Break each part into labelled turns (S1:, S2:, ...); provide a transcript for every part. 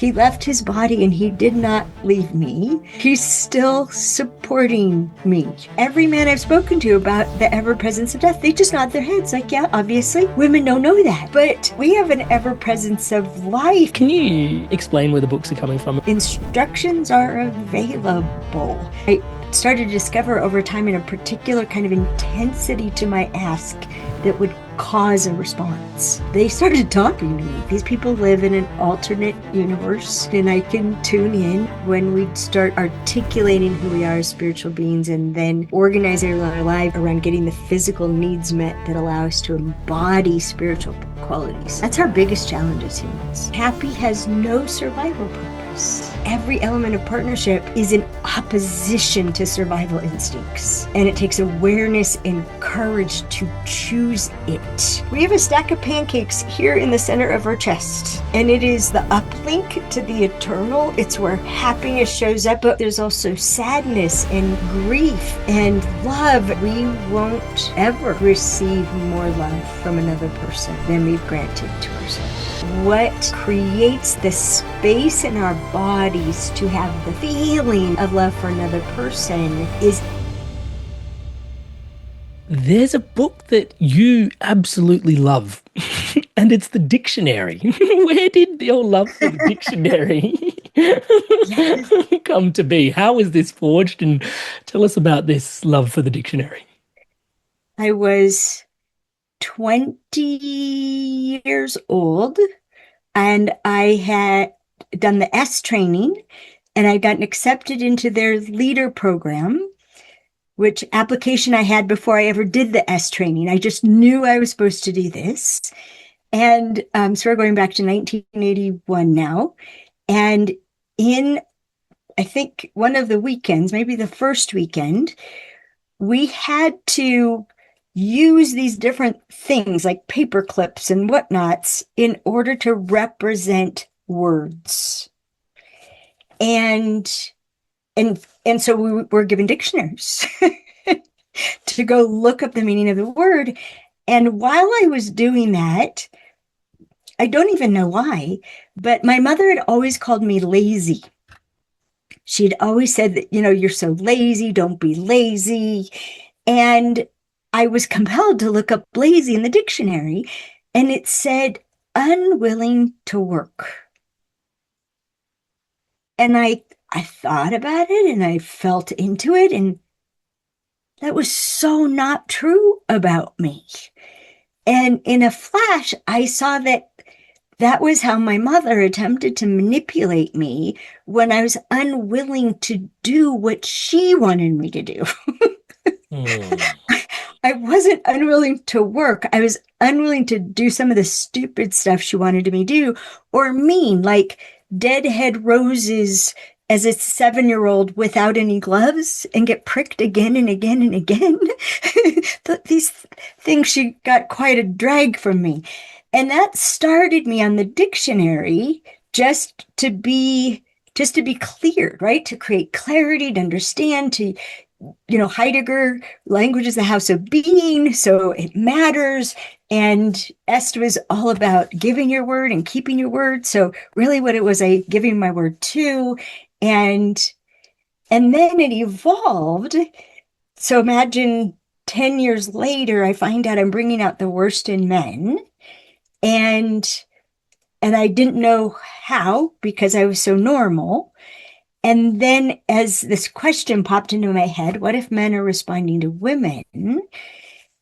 S1: He left his body and he did not leave me. He's still supporting me. Every man I've spoken to about the ever-presence of death, they just nod their heads like, yeah, obviously, women don't know that. But we have an ever-presence of life.
S2: Can you explain where the books are coming from?
S1: Instructions are available. I started to discover over time in a particular kind of intensity to my ask that would cause a response. They started talking to me. These people live in an alternate universe, and I can tune in when we start articulating who we are as spiritual beings and then organizing our life around getting the physical needs met that allow us to embody spiritual qualities. That's our biggest challenge as humans. Happy has no survival purpose. Every element of partnership is in opposition to survival instincts, and it takes awareness and courage to choose it. We have a stack of pancakes here in the center of our chest, and it is the uplink to the eternal. It's where happiness shows up, but there's also sadness and grief and love. We won't ever receive more love from another person than we've granted to ourselves. What creates the space in our bodies to have the feeling of love for another person is...
S2: There's a book that you absolutely love, and it's the dictionary. Where did your love for the dictionary come to be? How was this forged? And tell us about this love for the dictionary.
S1: I was 20 years old, and I had done the S training, and I'd gotten accepted into their leader program, which application I had before I ever did the S training. I just knew I was supposed to do this. And so we're going back to 1981 now. And in, I think, one of the weekends, maybe the first weekend, we had to use these different things like paper clips and whatnots in order to represent words. And so we were given dictionaries to go look up the meaning of the word. And while I was doing that, I don't even know why, but my mother had always called me lazy. She'd always said that, you're so lazy, don't be lazy. And I was compelled to look up lazy in the dictionary, and it said unwilling to work. And I thought about it and I felt into it, and that was so not true about me. And in a flash, I saw that was how my mother attempted to manipulate me when I was unwilling to do what she wanted me to do. I wasn't unwilling to work. I was unwilling to do some of the stupid stuff she wanted me to do, or mean, like deadhead roses as a 7-year-old without any gloves and get pricked again and again and again. These things, she got quite a drag from me. And that started me on the dictionary just to be clear, right? To create clarity, to understand, to, Heidegger, language is the house of being, so it matters. And Est was all about giving your word and keeping your word. So really what it was, I giving my word to, and then it evolved. So imagine 10 years later, I find out I'm bringing out the worst in men. And I didn't know how because I was so normal. And then as this question popped into my head, what if men are responding to women?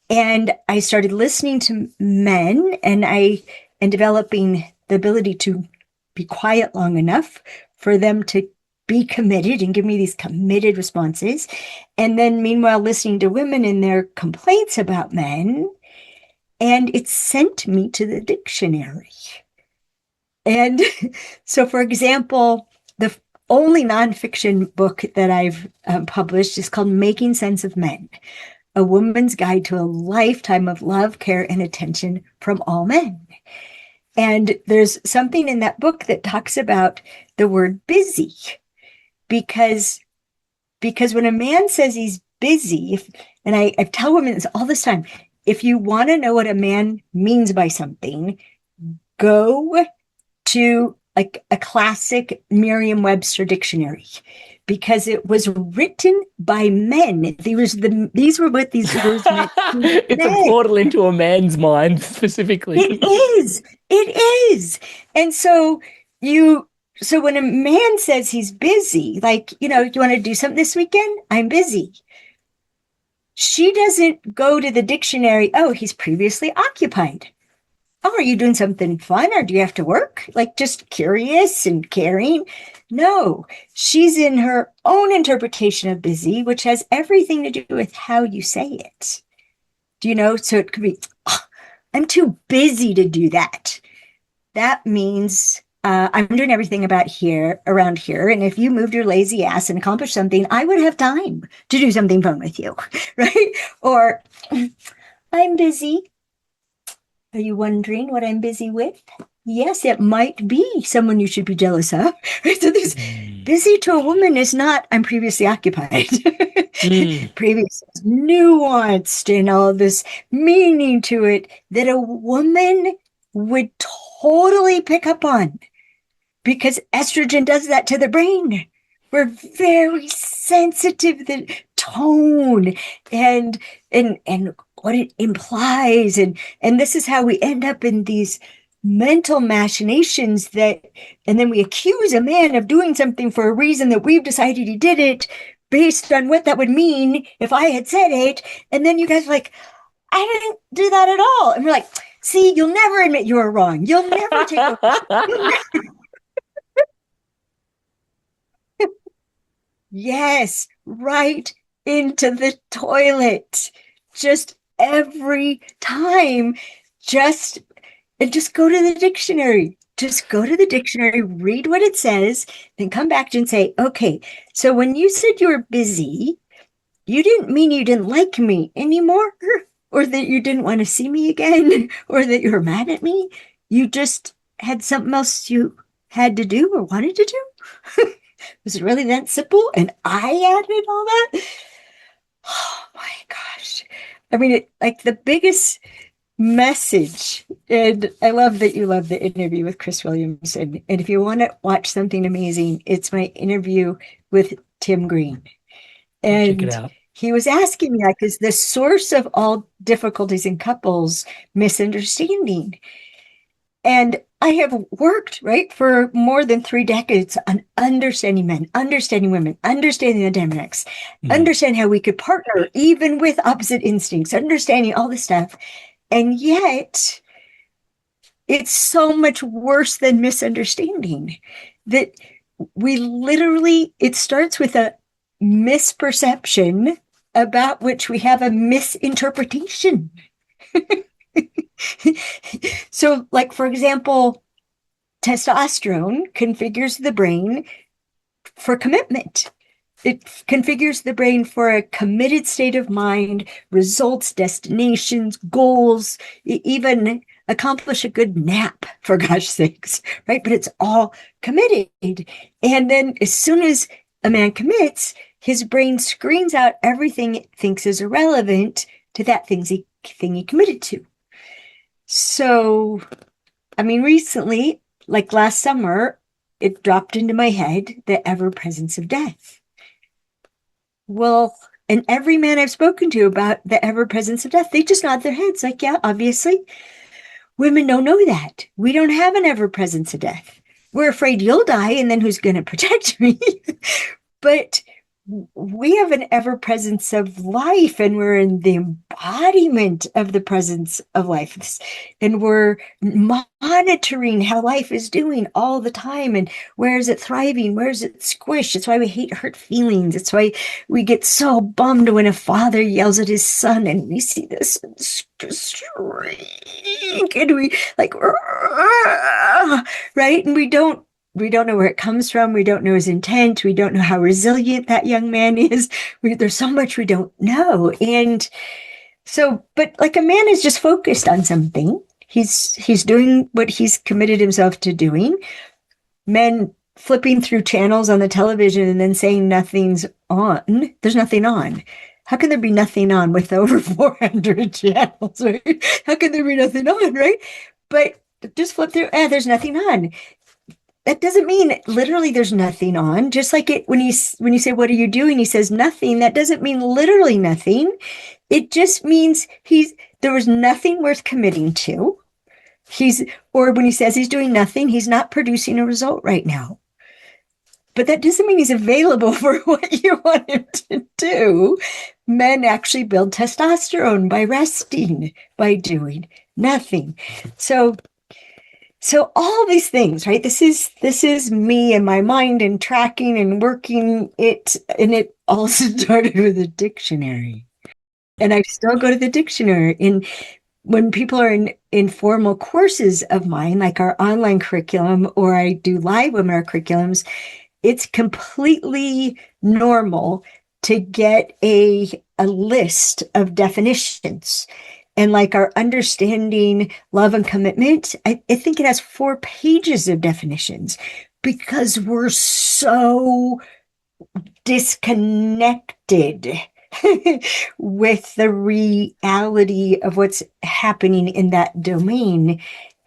S1: And I started listening to men and developing the ability to be quiet long enough for them to be committed and give me these committed responses. And then meanwhile, listening to women and their complaints about men. And it sent me to the dictionary. And so, for example, the only nonfiction book that I've published is called Making Sense of Men, A Woman's Guide to a Lifetime of Love, Care, and Attention from All Men. And there's something in that book that talks about the word busy, because when a man says he's busy, and I tell women this all this time, if you want to know what a man means by something, go to like a classic Merriam-Webster dictionary because it was written by men. These were what these words meant to
S2: It's a
S1: men.
S2: portal into a man's mind specifically.
S1: It is. It is. And so when a man says he's busy, like, you know, do you want to do something this weekend? I'm busy. She doesn't go to the dictionary, oh, he's previously occupied. Oh, are you doing something fun or do you have to work? Like just curious and caring? No, she's in her own interpretation of busy, which has everything to do with how you say it. Do you know? So it could be, oh, I'm too busy to do that. That means I'm doing everything around here. And if you moved your lazy ass and accomplished something, I would have time to do something fun with you, right? Or I'm busy. Are you wondering what I'm busy with? Yes, it might be someone you should be jealous of. So this busy to a woman is not, I'm previously occupied. Previous nuanced and all this meaning to it that a woman would totally pick up on because estrogen does that to the brain. We're very sensitive to the tone and what it implies. And this is how we end up in these mental machinations and then we accuse a man of doing something for a reason that we've decided he did it based on what that would mean if I had said it. And then you guys are like, I didn't do that at all. And we're like, see, you'll never admit you were wrong. You'll never take Yes, right into the toilet. Just every time. Just go to the dictionary. Just go to the dictionary, read what it says, then come back and say, okay, so when you said you were busy, you didn't mean you didn't like me anymore, or that you didn't want to see me again, or that you were mad at me. You just had something else you had to do or wanted to do. Was it really that simple? And I added all that? Oh my gosh. I mean, like the biggest message, and I love that you love the interview with Chris Williams. And if you want to watch something amazing, it's my interview with Tim Green.
S2: I'll check it
S1: And
S2: out.
S1: he was asking me, like, is the source of all difficulties in couples misunderstanding? And I have worked, right, for more than 3 decades on understanding men, understanding women, understanding the dynamics, understand how we could partner even with opposite instincts, understanding all this stuff. And yet, it's so much worse than misunderstanding that it starts with a misperception about which we have a misinterpretation. So, like, for example, testosterone configures the brain for commitment. It configures the brain for a committed state of mind, results, destinations, goals, even accomplish a good nap, for gosh sakes, right? But it's all committed. And then as soon as a man commits, his brain screens out everything it thinks is irrelevant to that thing he committed to. So, I mean, recently, like last summer, it dropped into my head the ever presence of death. Well, and every man I've spoken to about the ever presence of death, they just nod their heads like, yeah, obviously. Women don't know that. We don't have an ever presence of death. We're afraid you'll die, and then who's going to protect me? But we have an ever presence of life, and we're in the embodiment of the presence of life, and we're monitoring how life is doing all the time, and where is it thriving, where is it squished. It's why we hate hurt feelings. It's why we get so bummed when a father yells at his son and we see this shrink, and we like, right, and we don't know where it comes from. We don't know his intent. We don't know how resilient that young man is. There's so much we don't know. And so, but like a man is just focused on something. He's doing what he's committed himself to doing. Men flipping through channels on the television and then saying nothing's on. There's nothing on. How can there be nothing on with over 400 channels, right? How can there be nothing on, right? But just flip through, there's nothing on. that doesn't mean literally there's nothing on. Just like it when you say, what are you doing? He says nothing. That doesn't mean literally nothing. It just means there was nothing worth committing to. Or when he says he's doing nothing, he's not producing a result right now. But that doesn't mean he's available for what you want him to do. Men actually build testosterone by resting, by doing nothing. So all these things, right? This is me and my mind and tracking and working it, and it all started with a dictionary. And I still go to the dictionary. And when people are in formal courses of mine, like our online curriculum, or I do live webinar curriculums, it's completely normal to get a list of definitions. And like our understanding love and commitment, I think it has 4 pages of definitions because we're so disconnected with the reality of what's happening in that domain.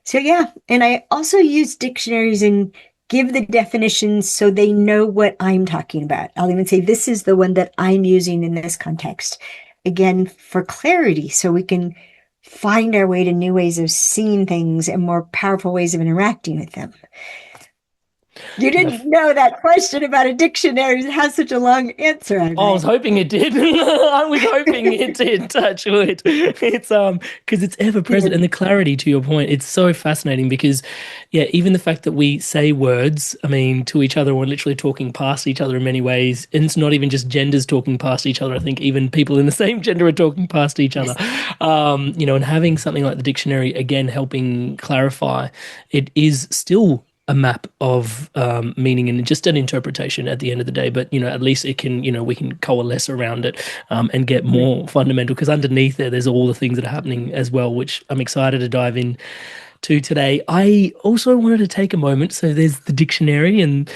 S1: So yeah, and I also use dictionaries and give the definitions so they know what I'm talking about. I'll even say, this is the one that I'm using in this context. Again, for clarity, so we can find our way to new ways of seeing things and more powerful ways of interacting with them. You didn't know that question about a dictionary has such a long answer on
S2: Oh, I was
S1: it.
S2: hoping it did. I was hoping it did. Touch wood. It's because it's ever present, and the clarity, to your point, it's so fascinating because, yeah, even the fact that we say words, I mean, to each other, we're literally talking past each other in many ways, and it's not even just genders talking past each other. I think even people in the same gender are talking past each other. And having something like the dictionary again helping clarify, it is still a map of meaning and just an interpretation at the end of the day. But, at least it can, we can coalesce around it and get more fundamental, because underneath there's all the things that are happening as well, which I'm excited to dive in to today. I also wanted to take a moment. So there's the dictionary, and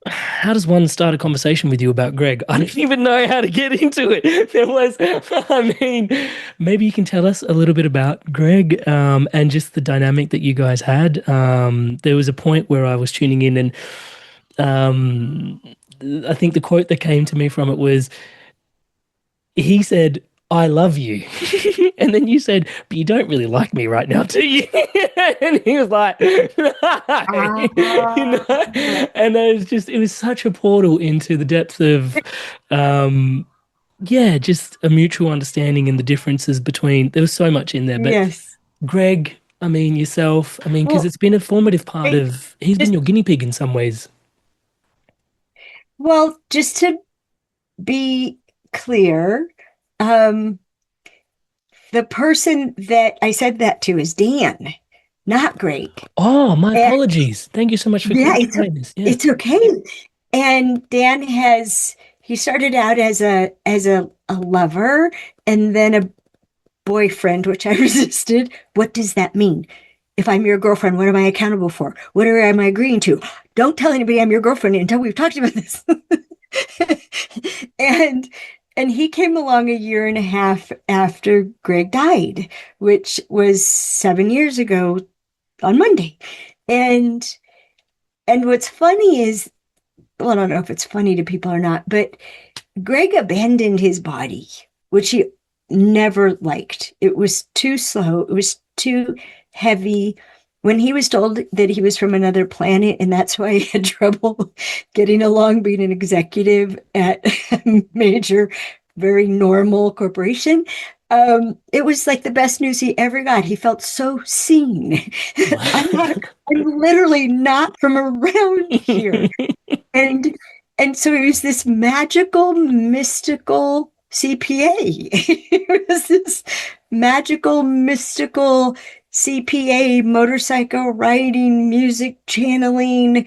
S2: how does one start a conversation with you about Greg? I don't even know how to get into it. Maybe you can tell us a little bit about Greg and just the dynamic that you guys had. There was a point where I was tuning in, and I think the quote that came to me from it was, he said, "I love you." And then you said, "But you don't really like me right now, do you?" And he was like, "No." And it was such a portal into the depth of, um, yeah, just a mutual understanding and the differences between, there was so much in there. But
S1: Yes.
S2: Greg, I mean, yourself, I mean, because
S1: Well,
S2: it's been a formative part
S1: I
S2: of, he's been
S1: just
S2: your guinea pig in some ways.
S1: just to be clear, um, the person that I said that to is Dan, not Greg.
S2: Oh, my
S1: And
S2: apologies. Thank you so much for
S1: yeah,
S2: clarifying this. Yeah.
S1: it's okay. And Dan he started out as a lover and then a boyfriend, which I resisted. What does that mean? If I'm your girlfriend, what am I accountable for? What am I agreeing to? Don't tell anybody I'm your girlfriend until we've talked about this. and and he came along a year and a half after Greg died, which was 7 years ago on Monday. And what's funny is, well, I don't know if it's funny to people or not, but Greg abandoned his body, which he never liked. It was too slow. It was too heavy. When he was told that he was from another planet, and that's why he had trouble getting along being an executive at a major, very normal corporation, it was like the best news he ever got. He felt so seen. I'm literally not from around here. And so it was this magical, mystical CPA. It was this magical, mystical CPA, motorcycle riding, music channeling,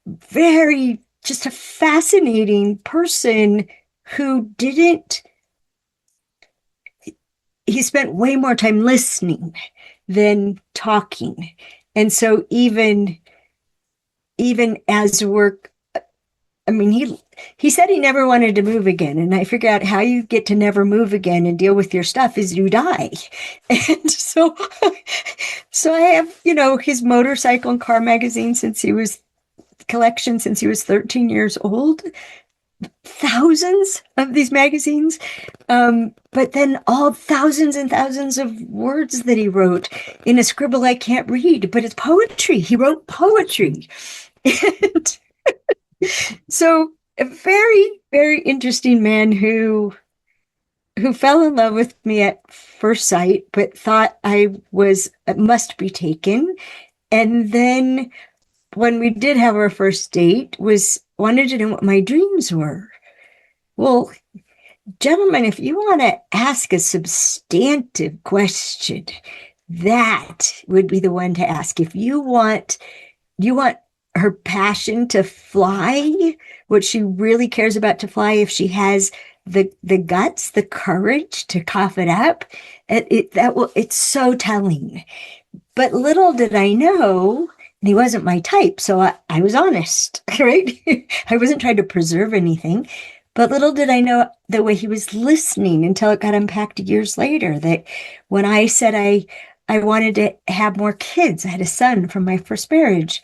S1: very just a fascinating person who didn't, he spent way more time listening than talking. And so even as we're I mean, he said he never wanted to move again, and I figured out how you get to never move again and deal with your stuff is you die. And so I have, his motorcycle and car magazine since he was 13 years old, thousands of these magazines, but then all thousands and thousands of words that he wrote in a scribble I can't read, but it's poetry. He wrote poetry. And so a very, very interesting man who fell in love with me at first sight, but thought I must be taken. And then when we did have our first date, wanted to know what my dreams were. Well, gentlemen, if you want to ask a substantive question, that would be the one to ask. If you want her passion to fly, what she really cares about to fly, if she has the guts, the courage to cough it up, it's so telling. But little did I know, and he wasn't my type, so I was honest, right? I wasn't trying to preserve anything. But little did I know the way he was listening until it got unpacked years later, that when I said I wanted to have more kids, I had a son from my first marriage,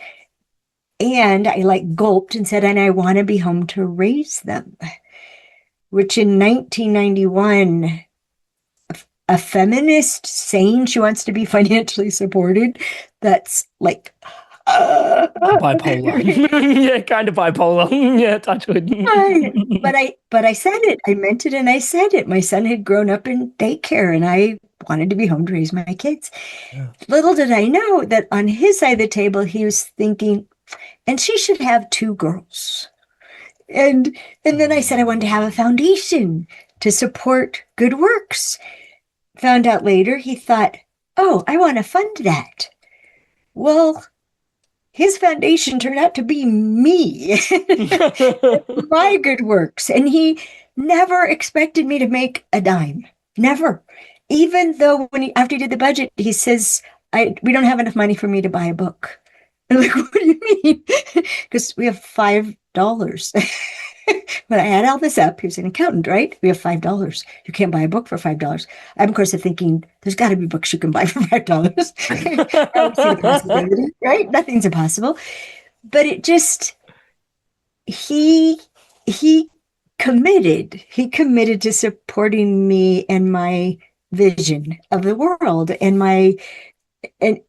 S1: and I gulped and said, and I want to be home to raise them, which in 1991, a feminist saying she wants to be financially supported, that's
S2: bipolar. Yeah, kind of bipolar. Yeah, touch wood.
S1: But I said it. I meant it, and I said it. My son had grown up in daycare, and I wanted to be home to raise my kids. Yeah. Little did I know that on his side of the table, he was thinking, and she should have 2 girls. And then I said I wanted to have a foundation to support good works. Found out later, he thought, oh, I want to fund that. Well, his foundation turned out to be me, my good works. And he never expected me to make a dime. Never. Even though after he did the budget, he says, we don't have enough money for me to buy a book. I'm like, what do you mean? Because we have $5. When I add all this up, he was an accountant, right? We have $5. You can't buy a book for $5. I'm, of course, thinking there's got to be books you can buy for $5. I don't see the possibility, right? Nothing's impossible. But it just, he committed. He committed to supporting me and my vision of the world, and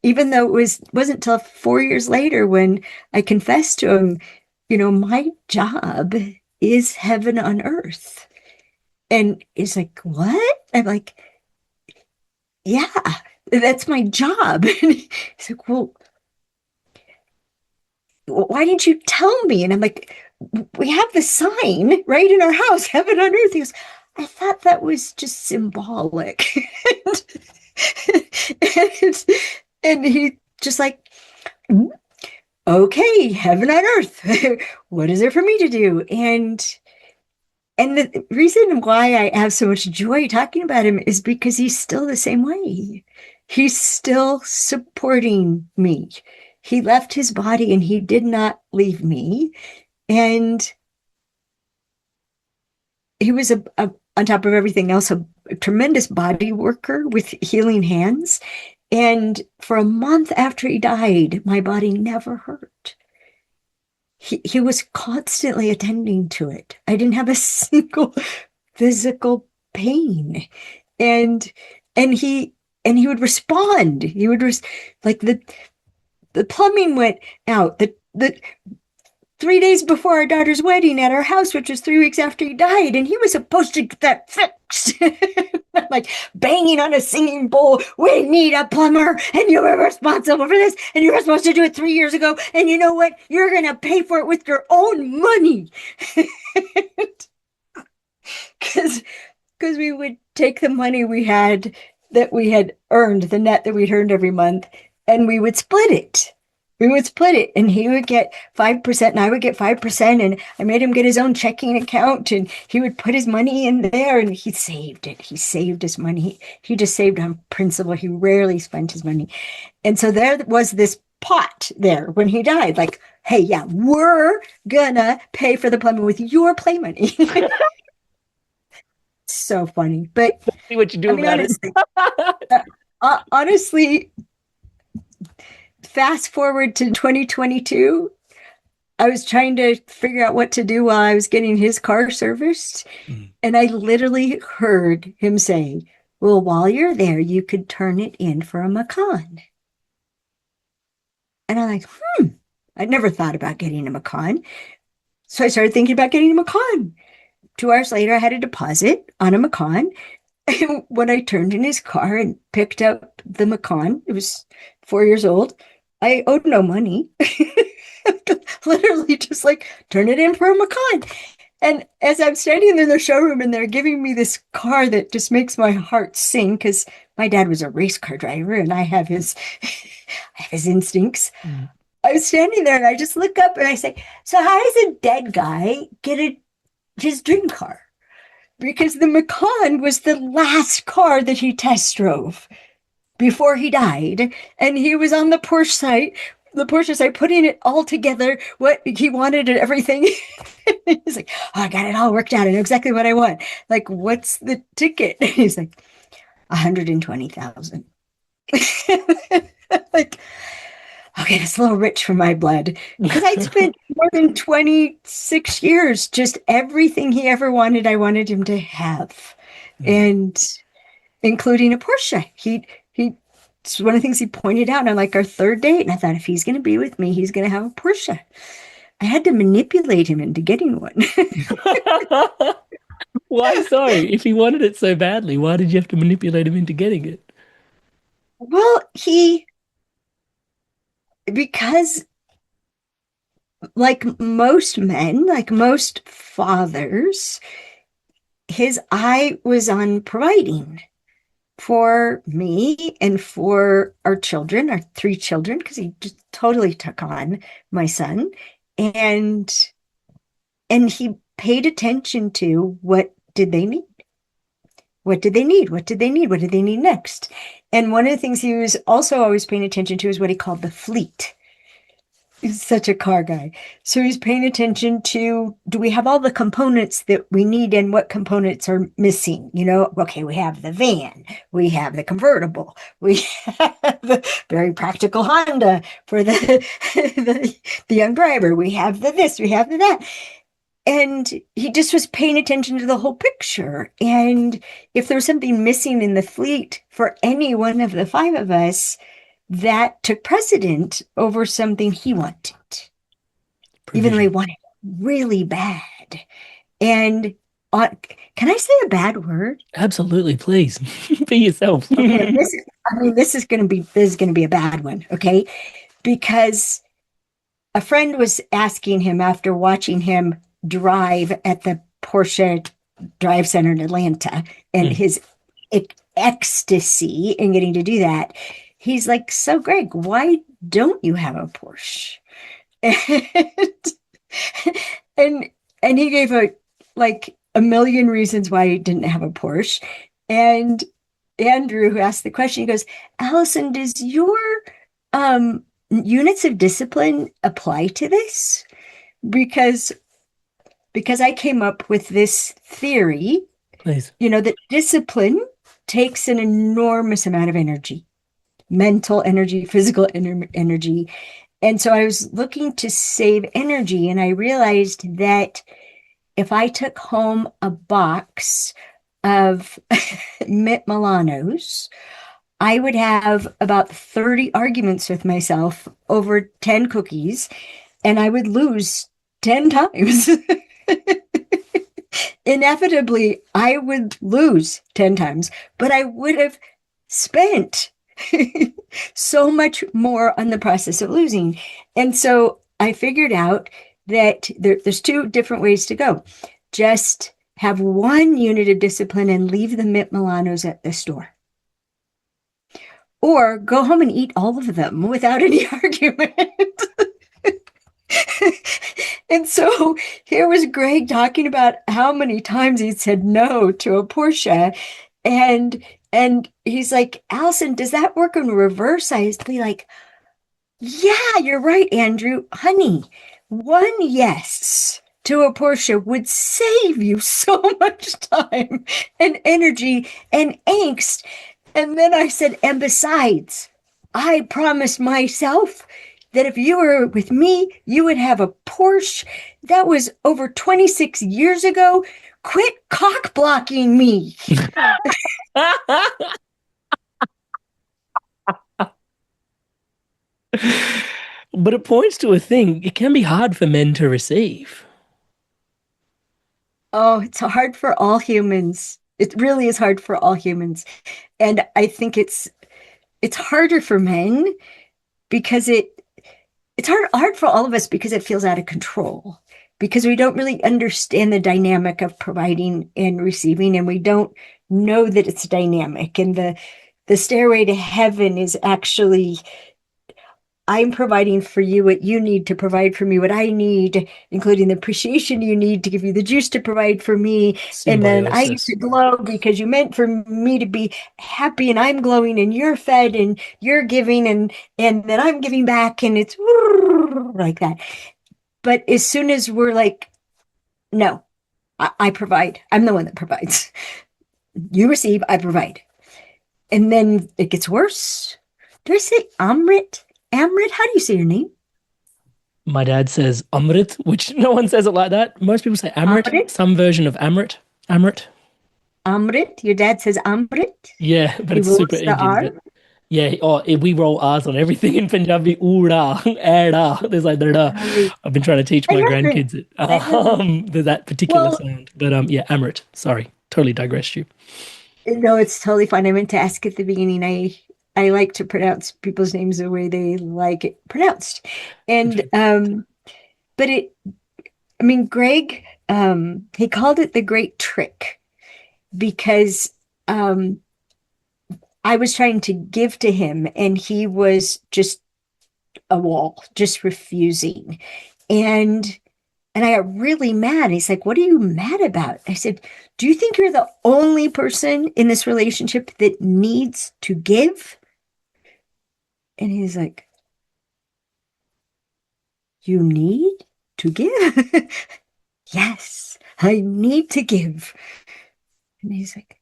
S1: even though wasn't until 4 years later when I confessed to him, my job is heaven on earth. And he's like, what? I'm like, yeah, that's my job. And he's like, well, why didn't you tell me? And I'm like, we have the sign right in our house, heaven on earth. He goes, I thought that was just symbolic. and he just okay, heaven on earth. What is there for me to do? And the reason why I have so much joy talking about him is because he's still the same way. He's still supporting me. He left his body and he did not leave me. And he was on top of everything else, a tremendous body worker with healing hands. And for a month after he died, my body never hurt. He was constantly attending to it. I didn't have a single physical pain. And he would respond. He would the plumbing went out. The 3 days before our daughter's wedding at our house, which was 3 weeks after he died, and he was supposed to get that fixed. Banging on a singing bowl. We need a plumber, and you were responsible for this, and you were supposed to do it 3 years ago, and you know what? You're going to pay for it with your own money. Because we would take the money that we had earned, the net that we'd earned every month, and we would split it. And he would get 5% and I would get 5%. And I made him get his own checking account and he would put his money in there and he saved it. He saved his money. He just saved on principle. He rarely spent his money. And so there was this pot there when he died, hey, yeah, we're gonna pay for the plumbing with your play money. So funny. But
S2: See what you
S1: I
S2: do
S1: mean,
S2: about it.
S1: honestly, fast forward to 2022, I was trying to figure out what to do while I was getting his car serviced.
S2: Mm.
S1: And I literally heard him say, well, while you're there, you could turn it in for a Macan. And I'm like, I'd never thought about getting a Macan. So I started thinking about getting a Macan. 2 hours later, I had a deposit on a Macan. And when I turned in his car and picked up the Macan, it was 4 years old. I owed no money. Literally just like turn it in for a Macan. And as I'm standing in the showroom and they're giving me this car that just makes my heart sing because my dad was a race car driver and I have his I have his instincts.
S2: Mm.
S1: I was standing there and I just look up and I say, so how does a dead guy get his dream car? Because the Macan was the last car that he test drove before he died. And he was on the Porsche site, putting it all together, what he wanted and everything. He's like, oh, I got it all worked out. I know exactly what I want. Like, what's the ticket? He's like, 120,000. Like, okay, that's a little rich for my blood. Because I'd spent more than 26 years, just everything he ever wanted, I wanted him to have.
S2: Mm.
S1: And including a Porsche. It's one of the things he pointed out on like our third date. And I thought, if he's going to be with me, he's going to have a Porsche. I had to manipulate him into getting one.
S2: Why so? If he wanted it so badly, why did you have to manipulate him into getting it?
S1: Well, because like most men, like most fathers, his eye was on providing for me and for our children, our 3 children, because he just totally took on my son. And he paid attention to what did they need? What did they need? What did they need? What did they need next? And one of the things he was also always paying attention to is what he called the fleet. He's such a car guy. So he's paying attention to, do we have all the components that we need and what components are missing? You know, okay, we have the van, we have the convertible, we have the very practical Honda for the young driver, we have the this, we have the that. And he just was paying attention to the whole picture. And if there was something missing in the fleet for any one of the 5 of us, that took precedent over something he wanted, even though he
S2: Provision.
S1: wanted it really bad. And can I say a bad word?
S2: Absolutely, please. Be yourself.
S1: Okay, this is going to be a bad one. Okay, because a friend was asking him after watching him drive at the Porsche Drive Center in Atlanta and
S2: Mm.
S1: his ecstasy in getting to do that. He's like, so Greg, why don't you have a Porsche? And and he gave a million reasons why he didn't have a Porsche. And Andrew, who asked the question, he goes, Allison, does your units of discipline apply to this? Because I came up with this theory,
S2: Please.
S1: that discipline takes an enormous amount of energy, mental energy, physical energy. And so I was looking to save energy, and I realized that if I took home a box of Mint Milanos, I would have about 30 arguments with myself over 10 cookies, and I would lose 10 times. Inevitably, I would lose 10 times, but I would have spent so much more on the process of losing. And so I figured out that there's 2 different ways to go. Just have one unit of discipline and leave the Mint Milanos at the store. Or go home and eat all of them without any argument. And so here was Greg talking about how many times he'd said no to a Porsche. And he's like, Allison, does that work in reverse? I used to be like, Yeah, you're right, Andrew. Honey, one yes to a Porsche would save you so much time and energy and angst. And then I said, and besides, I promised myself that if you were with me, you would have a Porsche. That was over 26 years ago. Quit cock blocking me.
S2: But it points to a thing. It can be hard for men to receive.
S1: Oh, it's hard for all humans. It really is hard for all humans. And I think it's harder for men because it's hard for all of us because it feels out of control. Because we don't really understand the dynamic of providing and receiving, and we don't know that it's dynamic. And the stairway to heaven is actually I'm providing for you what you need to provide for me, what I need, including the appreciation you need to give you the juice to provide for me. And then I get
S2: Symbiosis.
S1: to glow because you meant for me to be happy and I'm glowing and you're fed and you're giving and then I'm giving back and it's like that. But as soon as we're like, no, I provide. I'm the one that provides. You receive, I provide. And then it gets worse. Did I say Amrit? Amrit, how do you say your name?
S2: My dad says Amrit, which no one says it like that. Most people say Amrit,
S1: Amrit?
S2: some version of Amrit. Amrit.
S1: Amrit. Your dad says Amrit.
S2: Yeah, but
S1: He
S2: it's super
S1: rolls the
S2: Indian.
S1: R.
S2: But yeah, we roll R's on everything in Punjabi. Oora, era. There's like da.
S1: Right.
S2: I've been trying to teach
S1: I
S2: my
S1: haven't.
S2: grandkids it.
S1: I haven't.
S2: That particular
S1: Well,
S2: sound. But yeah, Amrit. Sorry, totally digressed you.
S1: no, it's totally fine. I meant to ask at the beginning. I like to pronounce people's names the way they like it pronounced. And but I mean, Greg, he called it the great trick because I was trying to give to him and he was just a wall, just refusing. And I got really mad. He's like, "What are you mad about?" I said, "Do you think you're the only person in this relationship that needs to give?" And he's like, "You need to give?" Yes, I need to give. And he's like,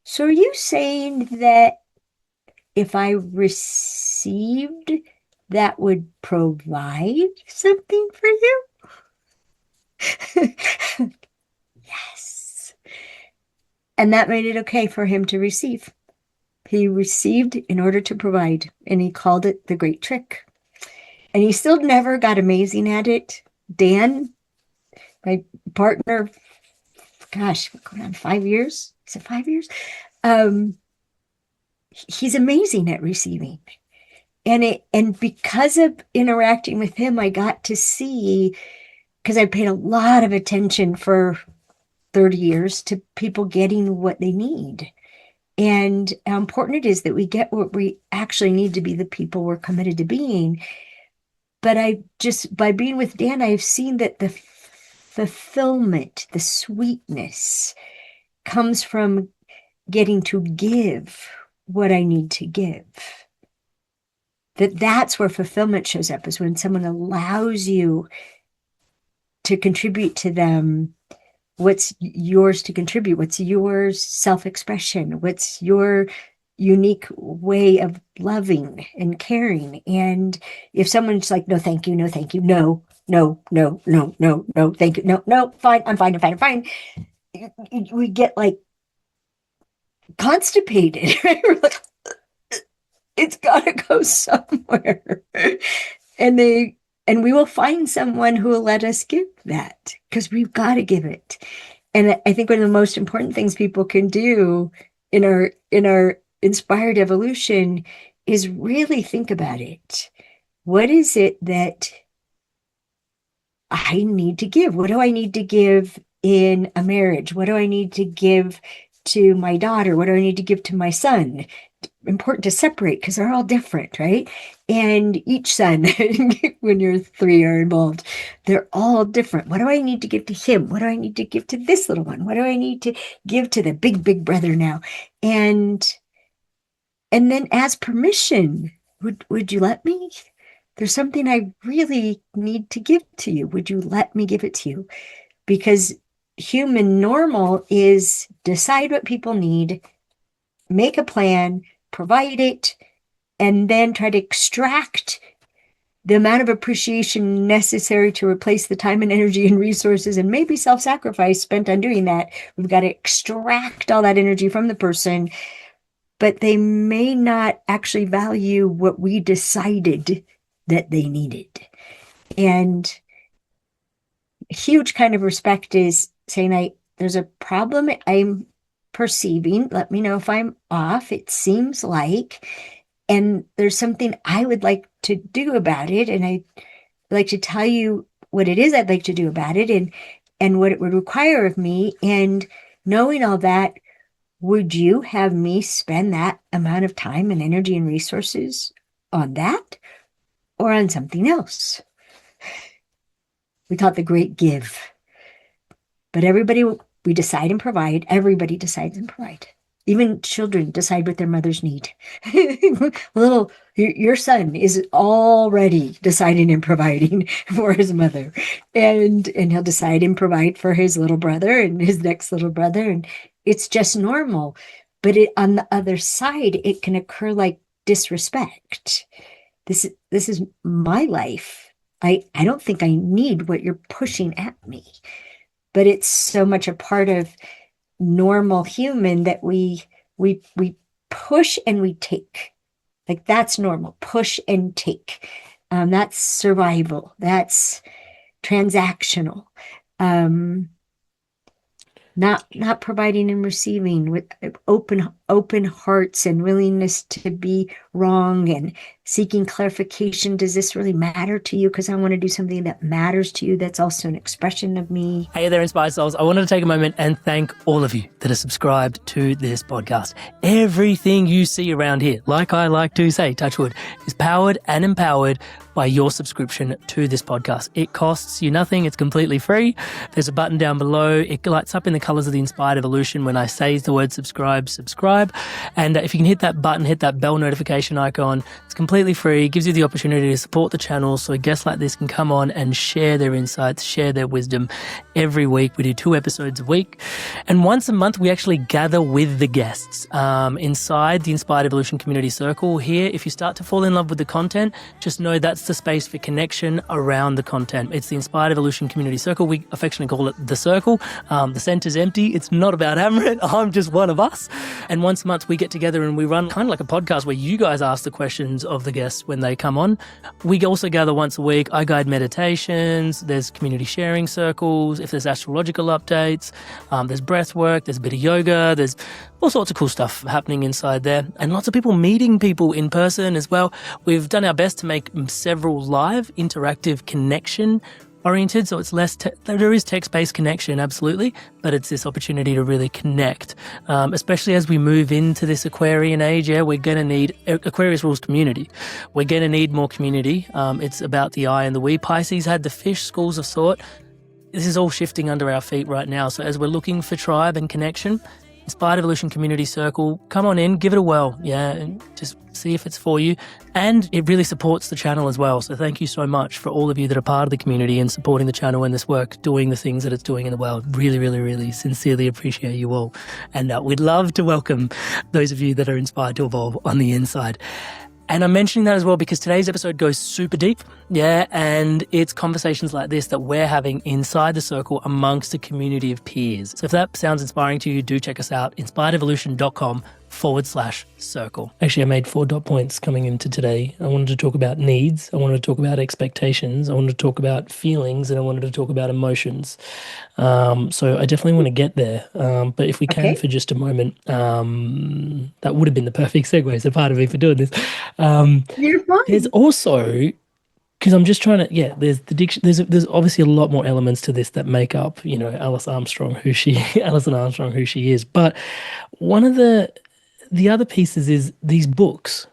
S1: "So are you saying that if I received, that would provide something for you?" Yes. And that made it okay for him to receive. He received in order to provide, and he called it the great trick. And he still never got amazing at it. Dan, my partner, gosh, going on 5 years. Is it 5 years? Um, he's amazing at receiving. And because of interacting with him, I got to see because I paid a lot of attention for 30 years to people getting what they need and how important it is that we get what we actually need to be the people we're committed to being. But I just, by being with Dan, I've seen that the fulfillment, the sweetness comes from getting to give what I need to give. That's where fulfillment shows up is when someone allows you to contribute to them what's yours to contribute, what's your self-expression, what's your unique way of loving and caring. And if someone's like, no, thank you, no, thank you, no, no, no, no, no, no, thank you, no, no, fine, I'm fine, I'm fine, I'm fine. We get like constipated, right? We're like, it's gotta go somewhere. And and we will find someone who will let us give that because we've got to give it. And I think one of the most important things people can do in our inspired evolution is really think about it. What is it that I need to give? What do I need to give in a marriage? What do I need to give to my daughter? What do I need to give to my son? Important to separate because they're all different, right? And each son, when you're three, are involved, they're all different. What do I need to give to him? What do I need to give to this little one? What do I need to give to the big brother now? And then ask permission. would you let me? There's something I really need to give to you. Would you let me give it to you? Because human normal is decide what people need, make a plan, provide it, and then try to extract the amount of appreciation necessary to replace the time and energy and resources and maybe self-sacrifice spent on doing that. We've got to extract all that energy from the person, but they may not actually value what we decided that they needed. And a huge kind of respect is saying, there's a problem I'm perceiving. Let me know if I'm off. It seems like, and there's something I would like to do about it. And I'd like to tell you what it is I'd like to do about it and what it would require of me. And knowing all that, would you have me spend that amount of time and energy and resources on that or on something else? We call it the great give. But we decide and provide. Everybody decides and provide. Even children decide what their mothers need. Your son is already deciding and providing for his mother, and he'll decide and provide for his little brother and his next little brother, and it's just normal. But on the other side, it can occur like disrespect. This is my life. I don't think I need what you're pushing at me, but it's so much a part of normal human that we push and we take. Like that's normal. Push and take. That's survival. That's transactional. Not providing and receiving with open hearts and willingness to be wrong and seeking clarification. Does this really matter to you? Because I want to do something that matters to you. That's also an expression of me.
S2: Hey there, Inspired Souls. I wanted to take a moment and thank all of you that are subscribed to this podcast. Everything you see around here, like I like to say, touch wood, is powered and empowered by your subscription to this podcast. It costs you nothing. It's completely free. There's a button down below. It lights up in the colors of the Inspired Evolution when I say the word subscribe. And if you can hit that button, hit that bell notification icon, it's completely free. It gives you the opportunity to support the channel so guests like this can come on and share their insights, share their wisdom. Every week we do 2 episodes a week. And once a month we actually gather with the guests inside the Inspired Evolution Community Circle. Here, if you start to fall in love with the content, just know that's the space for connection around the content. It's the Inspired Evolution Community Circle. We affectionately call it the Circle. The center's empty. It's not about Amrit. I'm just one of us. And once a month we get together and we run kind of like a podcast where you guys ask the questions of the guests when they come on. We also gather once a week. I guide meditations. There's community sharing circles. If there's astrological updates, there's breath work. There's a bit of yoga. There's all sorts of cool stuff happening inside there, and lots of people meeting people in person as well. We've done our best to make several live, interactive, connection oriented, so it's less there is text-based connection, absolutely, but it's this opportunity to really connect, especially as we move into this Aquarian age. Yeah, we're going to need Aquarius rules community. We're going to need more community. It's about the I and the we. Pisces had the fish, schools of thought. This is all shifting under our feet right now. So as we're looking for tribe and connection, Inspired Evolution Community Circle, come on in, give it a whirl, yeah, and just see if it's for you. And it really supports the channel as well. So thank you so much for all of you that are part of the community and supporting the channel and this work, doing the things that it's doing in the world. Really, really, really sincerely appreciate you all. And we'd love to welcome those of you that are inspired to evolve on the inside. And I'm mentioning that as well because today's episode goes super deep, yeah, and it's conversations like this that we're having inside the circle amongst a community of peers. So if that sounds inspiring to you, do check us out, inspiredevolution.com/circle. Actually, I made 4 dot points coming into today. I wanted to talk about needs, I wanted to talk about expectations, I wanted to talk about feelings, and I wanted to talk about emotions. So I definitely want to get there. But if we can for just a moment, that would have been the perfect segue. So pardon me for doing this.
S1: You're fine.
S2: There's also, because I'm just trying to, there's the diction. There's obviously a lot more elements to this that make up, Alison Armstrong, who she is. But one of the other pieces is these books.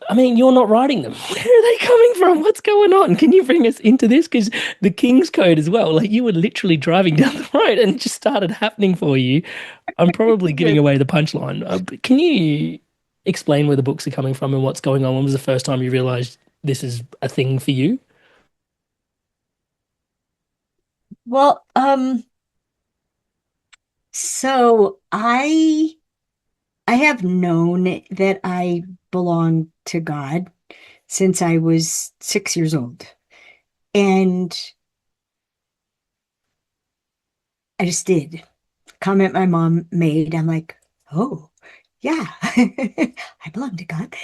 S2: I mean, you're not writing them. Where are they coming from? What's going on? Can you bring us into this? Because the King's Code as well, like you were literally driving down the road and it just started happening for you. I'm probably giving away the punchline. Can you explain where the books are coming from and what's going on? When was the first time you realized this is a thing for you?
S1: Well, so I have known that I belong to God since I was 6 years old. And I just did. Comment my mom made, I'm like, oh, yeah, I belong to God.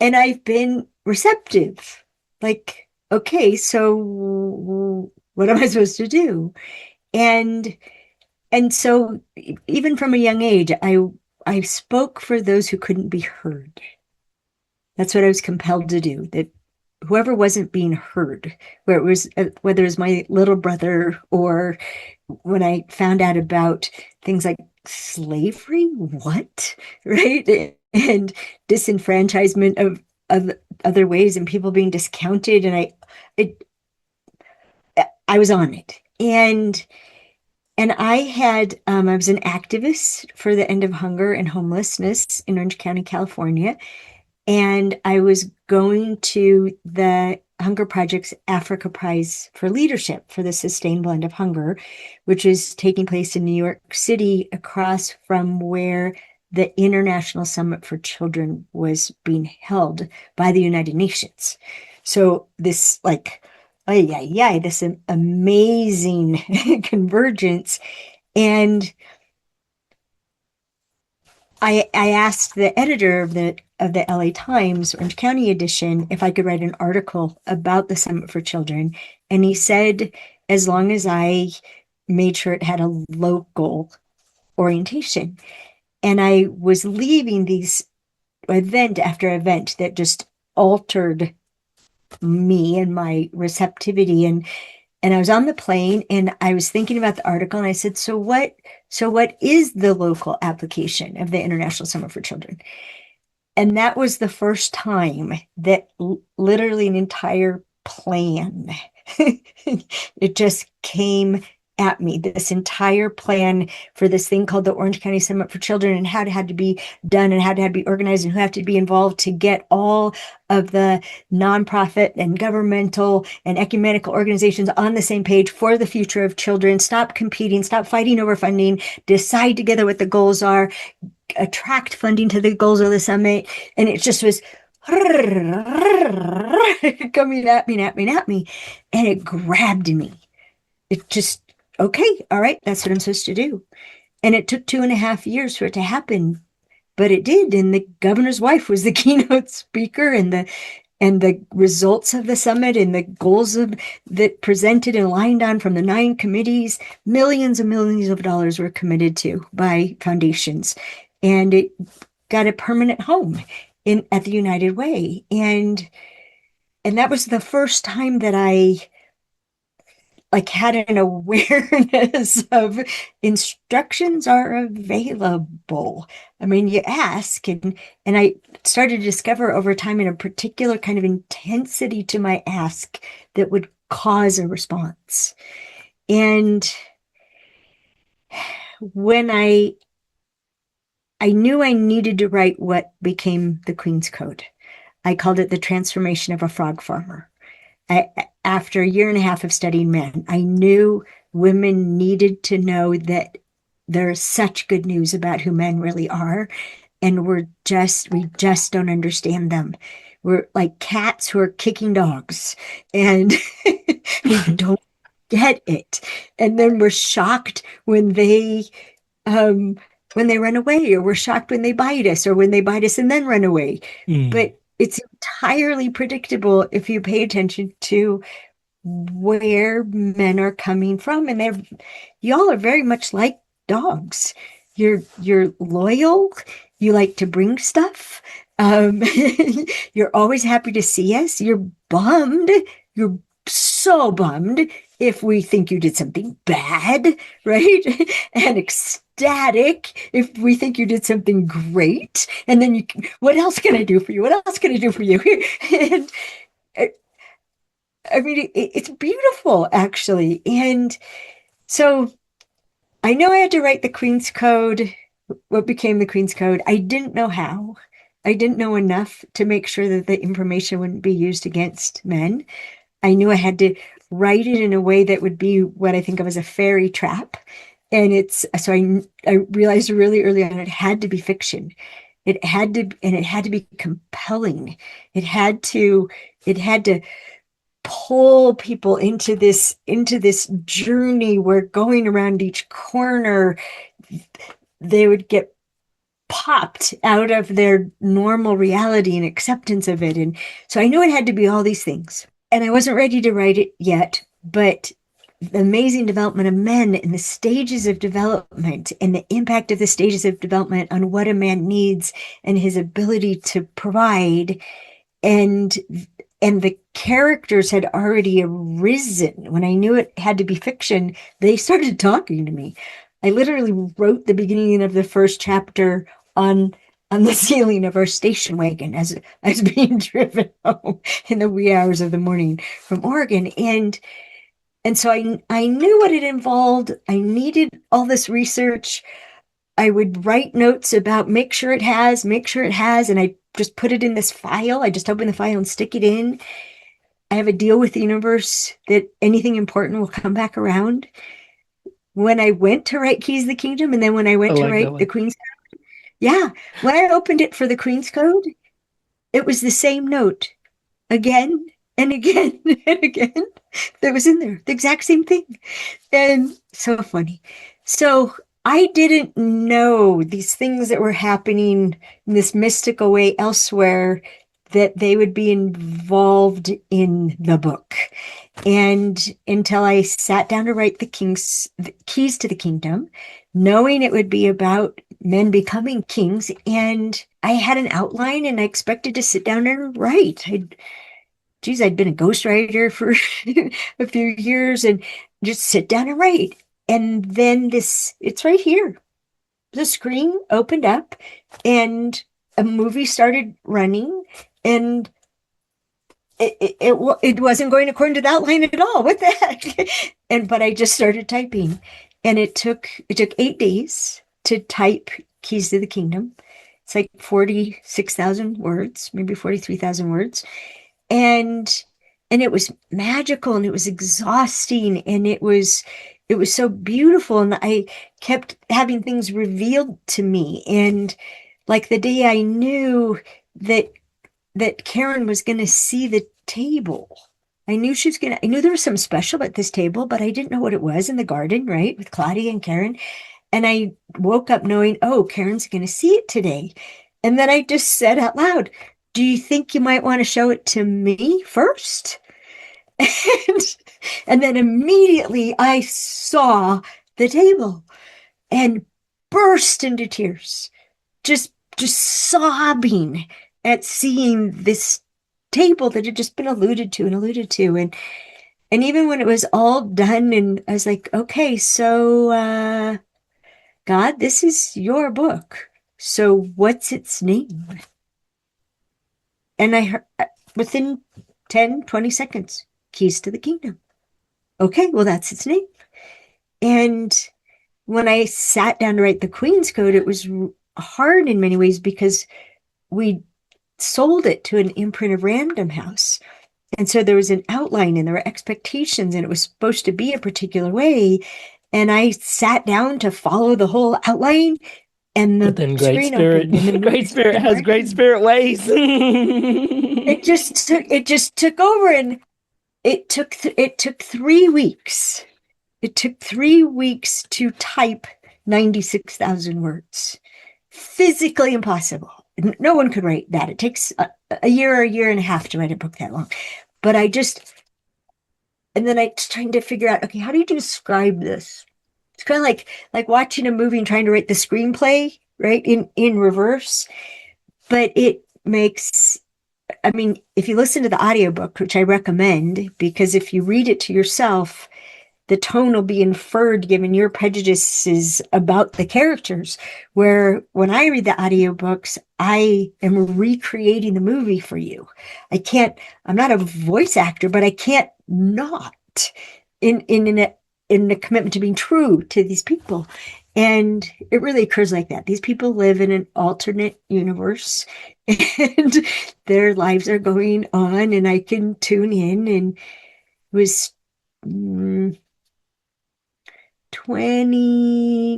S1: And I've been receptive. Like, okay, so what am I supposed to do? And so even from a young age, I spoke for those who couldn't be heard. That's what I was compelled to do. That whoever wasn't being heard, where it was whether it was my little brother or when I found out about things like slavery, what? Right? And disenfranchisement of other ways and people being discounted. And it, I was on it. And I was an activist for the end of hunger and homelessness in Orange County, California. And I was going to the Hunger Project's Africa Prize for Leadership for the Sustainable End of Hunger, which is taking place in New York City across from where the International Summit for Children was being held by the United Nations. So this like, oh yeah, yeah, this amazing convergence. And I asked the editor of the LA Times Orange County edition if I could write an article about the Summit for Children, and he said as long as I made sure it had a local orientation. And I was leaving these event after event that just altered me and my receptivity and I was on the plane and I was thinking about the article and I said, so what is the local application of the International Summer for Children? And that was the first time that literally an entire plan, it just came at me, this entire plan for this thing called the Orange County Summit for Children and how it had to be done and how it had to be organized and who had to be involved to get all of the nonprofit and governmental and ecumenical organizations on the same page for the future of children, stop competing, stop fighting over funding, decide together what the goals are, attract funding to the goals of the summit. And it just was coming at me, at me, at me. And it grabbed me. It just, okay, all right, that's what I'm supposed to do. And it took 2.5 years for it to happen, but it did. And the governor's wife was the keynote speaker, and the results of the summit and the goals that presented and lined on from the 9 committees, millions and millions of dollars were committed to by foundations. And it got a permanent home in at the United Way. And that was the first time that I like had an awareness of instructions are available. I mean, you ask, and I started to discover over time in a particular kind of intensity to my ask that would cause a response. And when I knew I needed to write what became the Queen's Code. I called it the transformation of a frog farmer. After a year and a half of studying men, I knew women needed to know that there's such good news about who men really are. And we just don't understand them. We're like cats who are kicking dogs and we don't get it. And then we're shocked um, when they run away, or we're shocked when they bite us, or when they bite us and then run away.
S2: Mm,
S1: But it's entirely predictable if you pay attention to where men are coming from. And y'all are very much like dogs. You're loyal. You like to bring stuff. Um, you're always happy to see us. You're bummed. You're so bummed if we think you did something bad, right? And ecstatic if we think you did something great. And then what else can I do for you? What else can I do for you? And I mean, it's beautiful, actually. And so I know I had to write the Queen's Code, what became the Queen's Code. I didn't know how. I didn't know enough to make sure that the information wouldn't be used against men. I knew I had to write it in a way that would be what I think of as a fairy trap. And I realized really early on it had to be fiction. And it had to be compelling. It had to, it had to pull people into this journey where going around each corner, they would get popped out of their normal reality and acceptance of it. And so I knew it had to be all these things. And I wasn't ready to write it yet, but the amazing development of men and the stages of development and the impact of the stages of development on what a man needs and his ability to provide and the characters had already arisen. When I knew it had to be fiction, they started talking to me. I literally wrote the beginning of the first chapter on the ceiling of our station wagon as I was being driven home in the wee hours of the morning from Oregon. And so I knew what it involved. I needed all this research. I would write notes about make sure it has, and I just put it in this file. I just open the file and stick it in. I have a deal with the universe that anything important will come back around. When I went to write Keys of the Kingdom, and then when I
S2: I
S1: went to
S2: like that
S1: write the
S2: one.
S1: Queen's, yeah, when I opened it for the Queen's Code, it was the same note again and again and again that was in there, the exact same thing. And so funny. So I didn't know these things that were happening in this mystical way elsewhere, that they would be involved in the book. And until I sat down to write the Keys to the Kingdom, knowing it would be about men becoming kings, and I had an outline and I expected to sit down and write. I'd been a ghostwriter for a few years and just sit down and write. And then it's right here. The screen opened up and a movie started running, and it wasn't going according to that line at all. What the heck? But I just started typing, and it took 8 days to type Keys to the Kingdom. It's like 46,000 words, maybe 43,000 words. And it was magical and it was exhausting and it was so beautiful, and I kept having things revealed to me. And like the day I knew that Karen was going to see the table, I knew there was something special about this table, but I didn't know what it was, in the garden, right, with Claudia and Karen. And I woke up knowing, oh, Karen's going to see it today. And then I just said out loud, do you think you might want to show it to me first? And, and then immediately I saw the table and burst into tears, just sobbing at seeing this table that had just been alluded to and alluded to. And even when it was all done, and I was like, okay, so God, this is your book. So what's its name? And I heard within 10, 20 seconds, Keys to the Kingdom. Okay, well, that's its name. And when I sat down to write the Queen's Code, it was hard in many ways because we sold it to an imprint of Random House. And so there was an outline and there were expectations, and it was supposed to be a particular way. And I sat down to follow the whole outline, and
S2: But
S1: the
S2: then Great
S1: screen
S2: Spirit,
S1: opened and the movie
S2: Great Spirit
S1: started
S2: has Great
S1: running.
S2: Spirit ways.
S1: It just took over, and it took 3 weeks. It took 3 weeks to type 96,000 words. Physically impossible. No one could write that. It takes a year or a year and a half to write a book that long. But and then I was trying to figure out, okay, how do you describe this? It's kind of like watching a movie and trying to write the screenplay, right, in reverse. But it makes, I mean, if you listen to the audiobook, which I recommend, because if you read it to yourself, the tone will be inferred given your prejudices about the characters. Where when I read the audiobooks, I am recreating the movie for you. I'm not a voice actor, but I can't not in a, in the commitment to being true to these people. And it really occurs like that. These people live in an alternate universe and their lives are going on, and I can tune in. And it was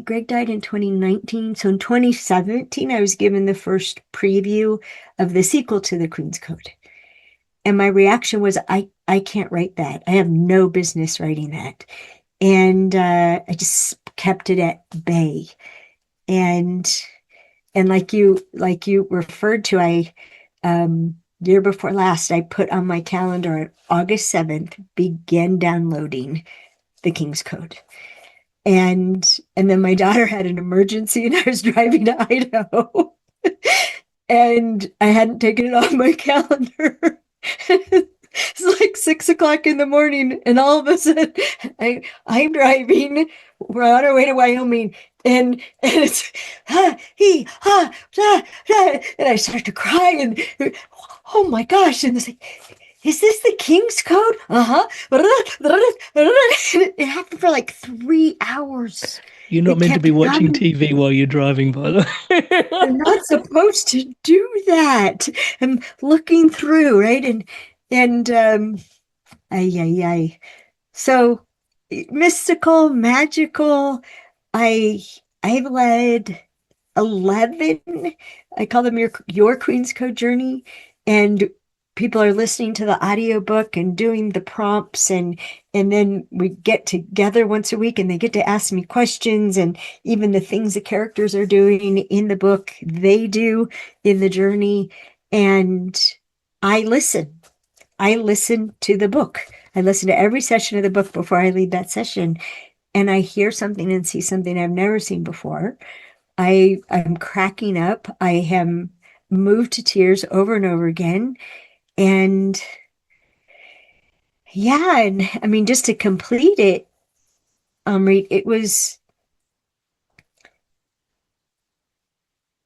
S1: Greg died in 2019. So in 2017, I was given the first preview of the sequel to The Queen's Code. And my reaction was, I can't write that. I have no business writing that. And I just kept it at bay. And like you referred to, I year before last, I put on my calendar August 7th, began downloading the King's Code. And then my daughter had an emergency and I was driving to Idaho and I hadn't taken it off my calendar. It's like 6 o'clock in the morning, and all of a sudden I'm driving. We're on our way to Wyoming, and it's and I start to cry, and oh my gosh, and it's like, is this the King's Code? Uh-huh. It happened for like 3 hours.
S2: You're not
S1: It
S2: meant to
S1: kept
S2: be watching
S1: coming.
S2: TV while you're driving, by the
S1: You're
S2: way.
S1: not supposed to do that. I'm looking through, right? And ay, ay, ay. So mystical, magical. I I've led 11. I call them your Queen's Code journey. And people are listening to the audiobook and doing the prompts, and then we get together once a week and they get to ask me questions, and even the things the characters are doing in the book, they do in the journey. And I listen. I listen to the book. I listen to every session of the book before I leave that session, and I hear something and see something I've never seen before. I'm cracking up. I am moved to tears over and over again. And yeah, and I mean, just to complete it, Reed, it was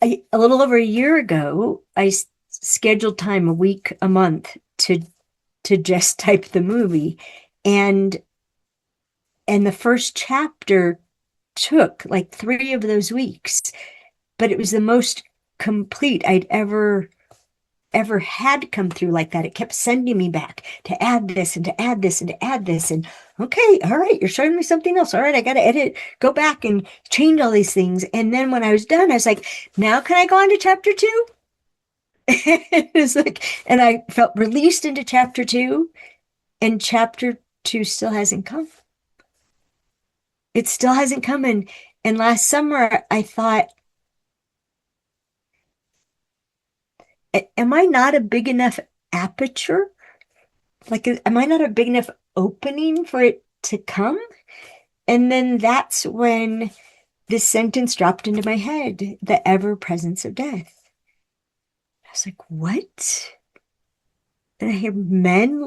S1: a little over a year ago. I scheduled time a week, a month to just type the movie, and the first chapter took like 3 of those weeks, but it was the most complete I'd ever had come through like that. It kept sending me back to add this and to add this and to add this. And okay, all right, you're showing me something else. All right, I got to edit, go back and change all these things. And then when I was done, I was like, now can I go on to chapter two? It's like, and I felt released into chapter two, and chapter two still hasn't come. It still hasn't come. And last summer, I thought, am I not a big enough aperture? Like, am I not a big enough opening for it to come? And then that's when this sentence dropped into my head, the ever presence of death. I was like, what? And I hear men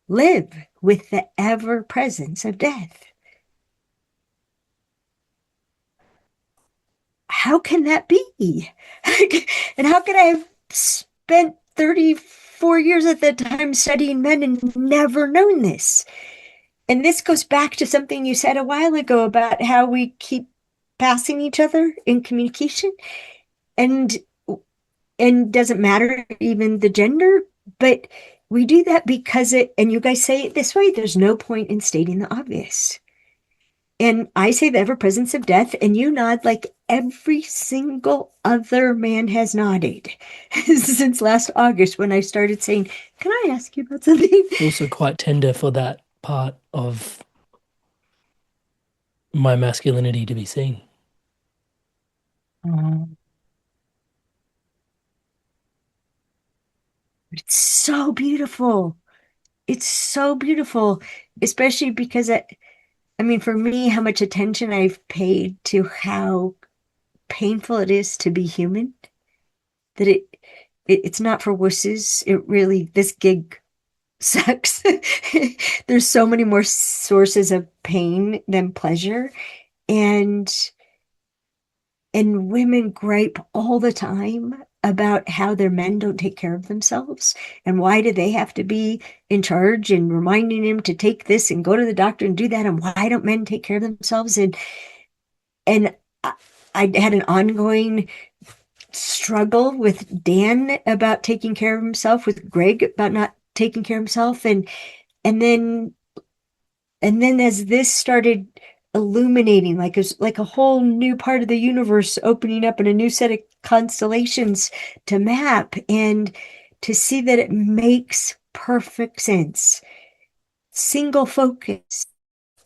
S1: live with the ever presence of death. How can that be? And how can I have spent 34 years at that time studying men and never known this? And this goes back to something you said a while ago about how we keep passing each other in communication, and doesn't matter even the gender, but we do that because and you guys say it this way, there's no point in stating the obvious. And I say the ever presence of death, and you nod like every single other man has nodded since last August when I started saying, can I ask you about something?
S2: Also quite tender for that part of my masculinity to be seen.
S1: Oh, it's so beautiful. It's so beautiful, especially because I mean, for me, how much attention I've paid to how painful it is to be human, that it's not for wusses. It really, this gig sucks. There's so many more sources of pain than pleasure. And women gripe all the time about how their men don't take care of themselves, and why do they have to be in charge and reminding him to take this and go to the doctor and do that, and why don't men take care of themselves? and I had an ongoing struggle with Dan about taking care of himself, with Greg about not taking care of himself, and then as this started illuminating, like it's like a whole new part of the universe opening up and a new set of constellations to map, and to see that it makes perfect sense. Single focus,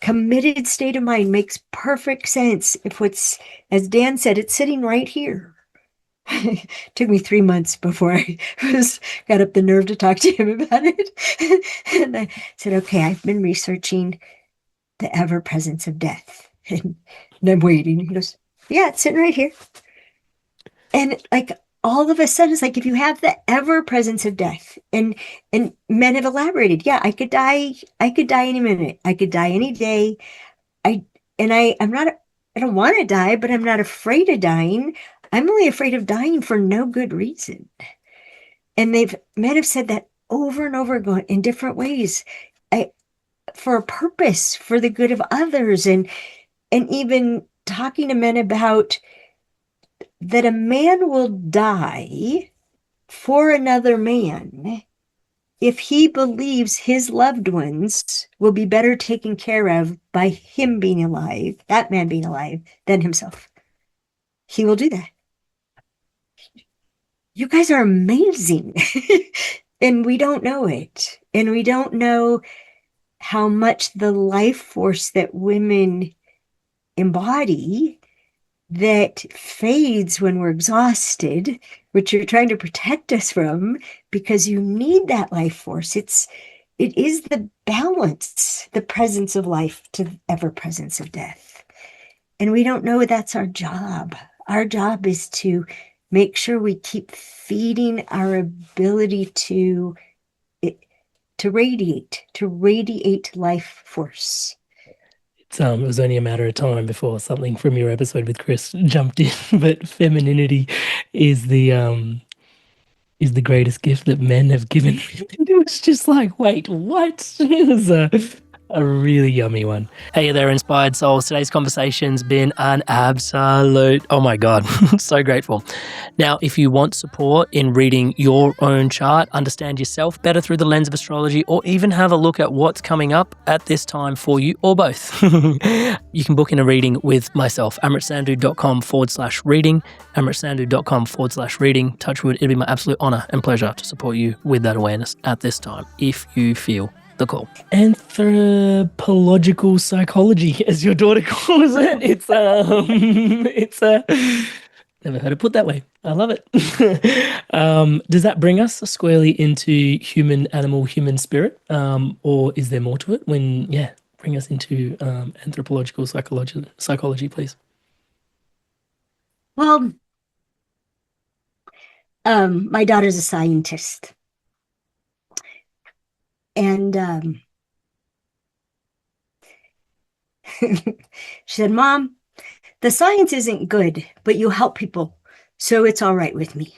S1: committed state of mind makes perfect sense if what's, as Dan said, it's sitting right here. It took me 3 months before I got up the nerve to talk to him about it. And I said, okay, I've been researching the ever presence of death. And I'm waiting. He goes, yeah, it's sitting right here. And like all of a sudden, it's like if you have the ever presence of death, and men have elaborated, yeah, I could die any minute. I could die any day. I I'm not, I don't want to die, but I'm not afraid of dying. I'm only afraid of dying for no good reason. And men have said that over and over again in different ways. I, for a purpose, for the good of others, and even talking to men about that a man will die for another man if he believes his loved ones will be better taken care of by him being alive, that man being alive, than himself. He will do that. You guys are amazing. And we don't know it. And we don't know how much the life force that women embody that fades when we're exhausted, which you're trying to protect us from, because you need that life force. It is the balance, the presence of life to the ever presence of death. And we don't know that's our job. Our job is to make sure we keep feeding our ability to radiate life force.
S2: It was only a matter of time before something from your episode with Chris jumped in. But femininity is the greatest gift that men have given women. It was just like, wait, what? It was a really yummy one. Hey there, inspired souls. Today's conversation's been an absolute, oh my God, so grateful. Now, if you want support in reading your own chart, understand yourself better through the lens of astrology, or even have a look at what's coming up at this time for you, or both, you can book in a reading with myself, amritsandhu.com/reading, amritsandhu.com/reading. Touchwood, it'd be my absolute honor and pleasure to support you with that awareness at this time, if you feel the call. Anthropological psychology, as your daughter calls it. It's never heard it put that way. I love it. Does that bring us squarely into human, animal, human spirit, or is there more to it? Bring us into anthropological psychology, please.
S1: Well, my daughter's a scientist. And she said, Mom, the science isn't good, but you help people, so it's all right with me.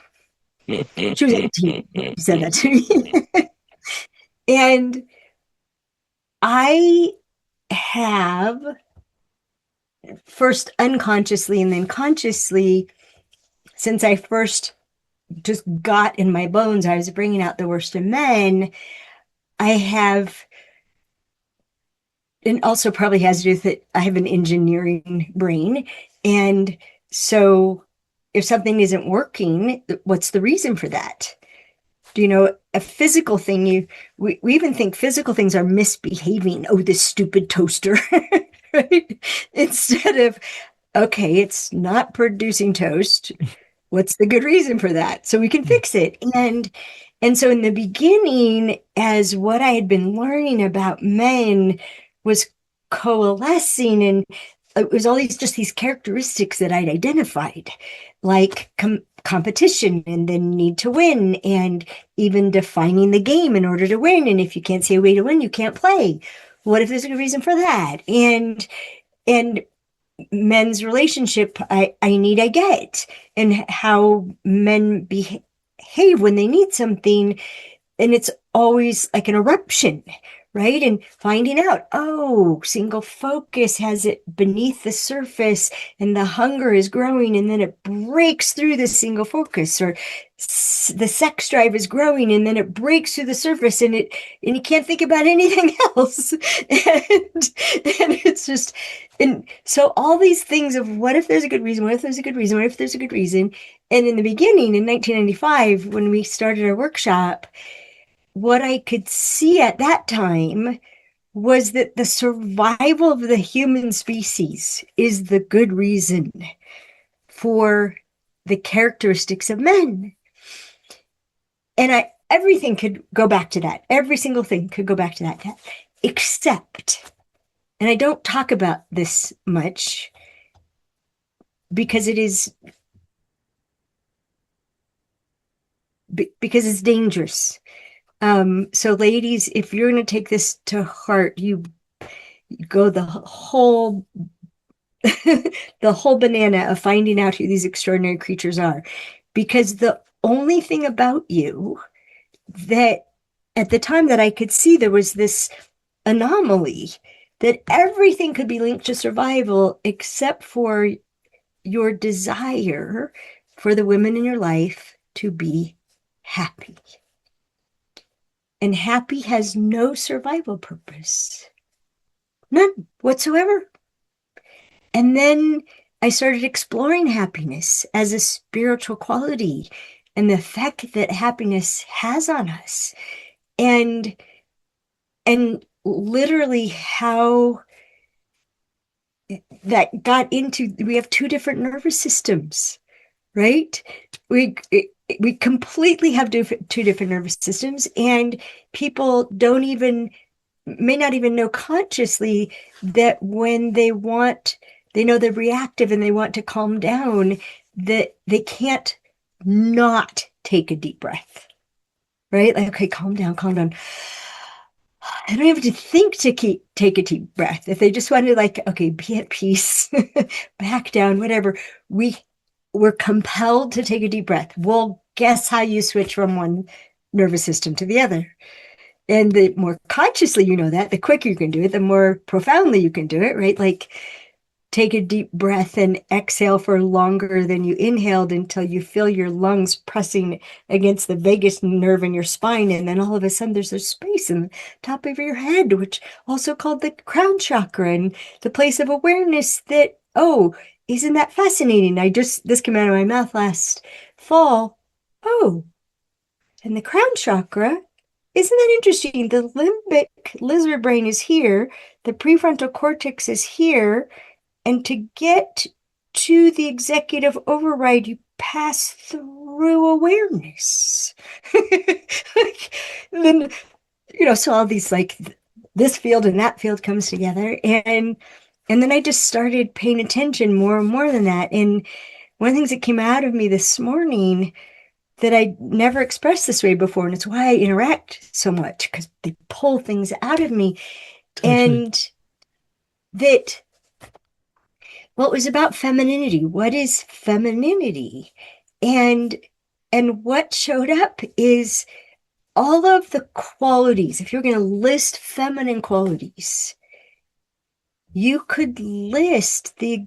S1: She was 18. She said that to me. And I have, first unconsciously and then consciously, since I first just got in my bones, I was bringing out the worst in men. I have, and also probably has to do with it, I have an engineering brain. And so if something isn't working, what's the reason for that? Do you know, a physical thing, we even think physical things are misbehaving. Oh, this stupid toaster, right? Instead of, okay, it's not producing toast. What's the good reason for that? So we can fix it. And so in the beginning, as what I had been learning about men was coalescing, and it was all these characteristics that I'd identified, like competition and the need to win, and even defining the game in order to win. And if you can't see a way to win, you can't play. What if there's a reason for that? And men's relationship, I need, I get, and how men behave when they need something. And it's always like an eruption, right? And finding out, oh, single focus has it beneath the surface and the hunger is growing and then it breaks through the single focus, or the sex drive is growing and then it breaks through the surface and you can't think about anything else. And it's just, and so all these things of what if there's a good reason, what if there's a good reason, what if there's a good reason. And in the beginning, in 1995, when we started our workshop, what I could see at that time was that the survival of the human species is the good reason for the characteristics of men. And everything could go back to that. Every single thing could go back to that, except, and I don't talk about this much because it's dangerous. So ladies, if you're going to take this to heart, you go the whole the whole banana of finding out who these extraordinary creatures are, because the only thing about you that at the time that I could see, there was this anomaly that everything could be linked to survival except for your desire for the women in your life to be happy. And happy has no survival purpose, none whatsoever. And then I started exploring happiness as a spiritual quality and the effect that happiness has on us. And literally how that got into, we have two different nervous systems, right? We completely have two different nervous systems, and people may not even know consciously that when they know they're reactive and they want to calm down, that they can't not take a deep breath, right? Like, okay, calm down, calm down. I don't have to think to take a deep breath. If they just want to, like, okay, be at peace, back down, whatever, we're compelled to take a deep breath. Well, guess how you switch from one nervous system to the other. And the more consciously you know that, the quicker you can do it, the more profoundly you can do it, right? Like, take a deep breath and exhale for longer than you inhaled until you feel your lungs pressing against the vagus nerve in your spine. And then all of a sudden there's a space in the top of your head, which also called the crown chakra, and the place of awareness that, oh, isn't that fascinating? This came out of my mouth last fall. Oh, and the crown chakra, isn't that interesting? The limbic lizard brain is here. The prefrontal cortex is here. And to get to the executive override, you pass through awareness. Like, then, so all these, like, this field and that field comes together. And then I just started paying attention more and more than that. And one of the things that came out of me this morning that I never expressed this way before, and it's why I interact so much, because they pull things out of me.
S2: Totally.
S1: And that, well, it was about femininity. What is femininity? And what showed up is all of the qualities. If you're going to list feminine qualities, you could list the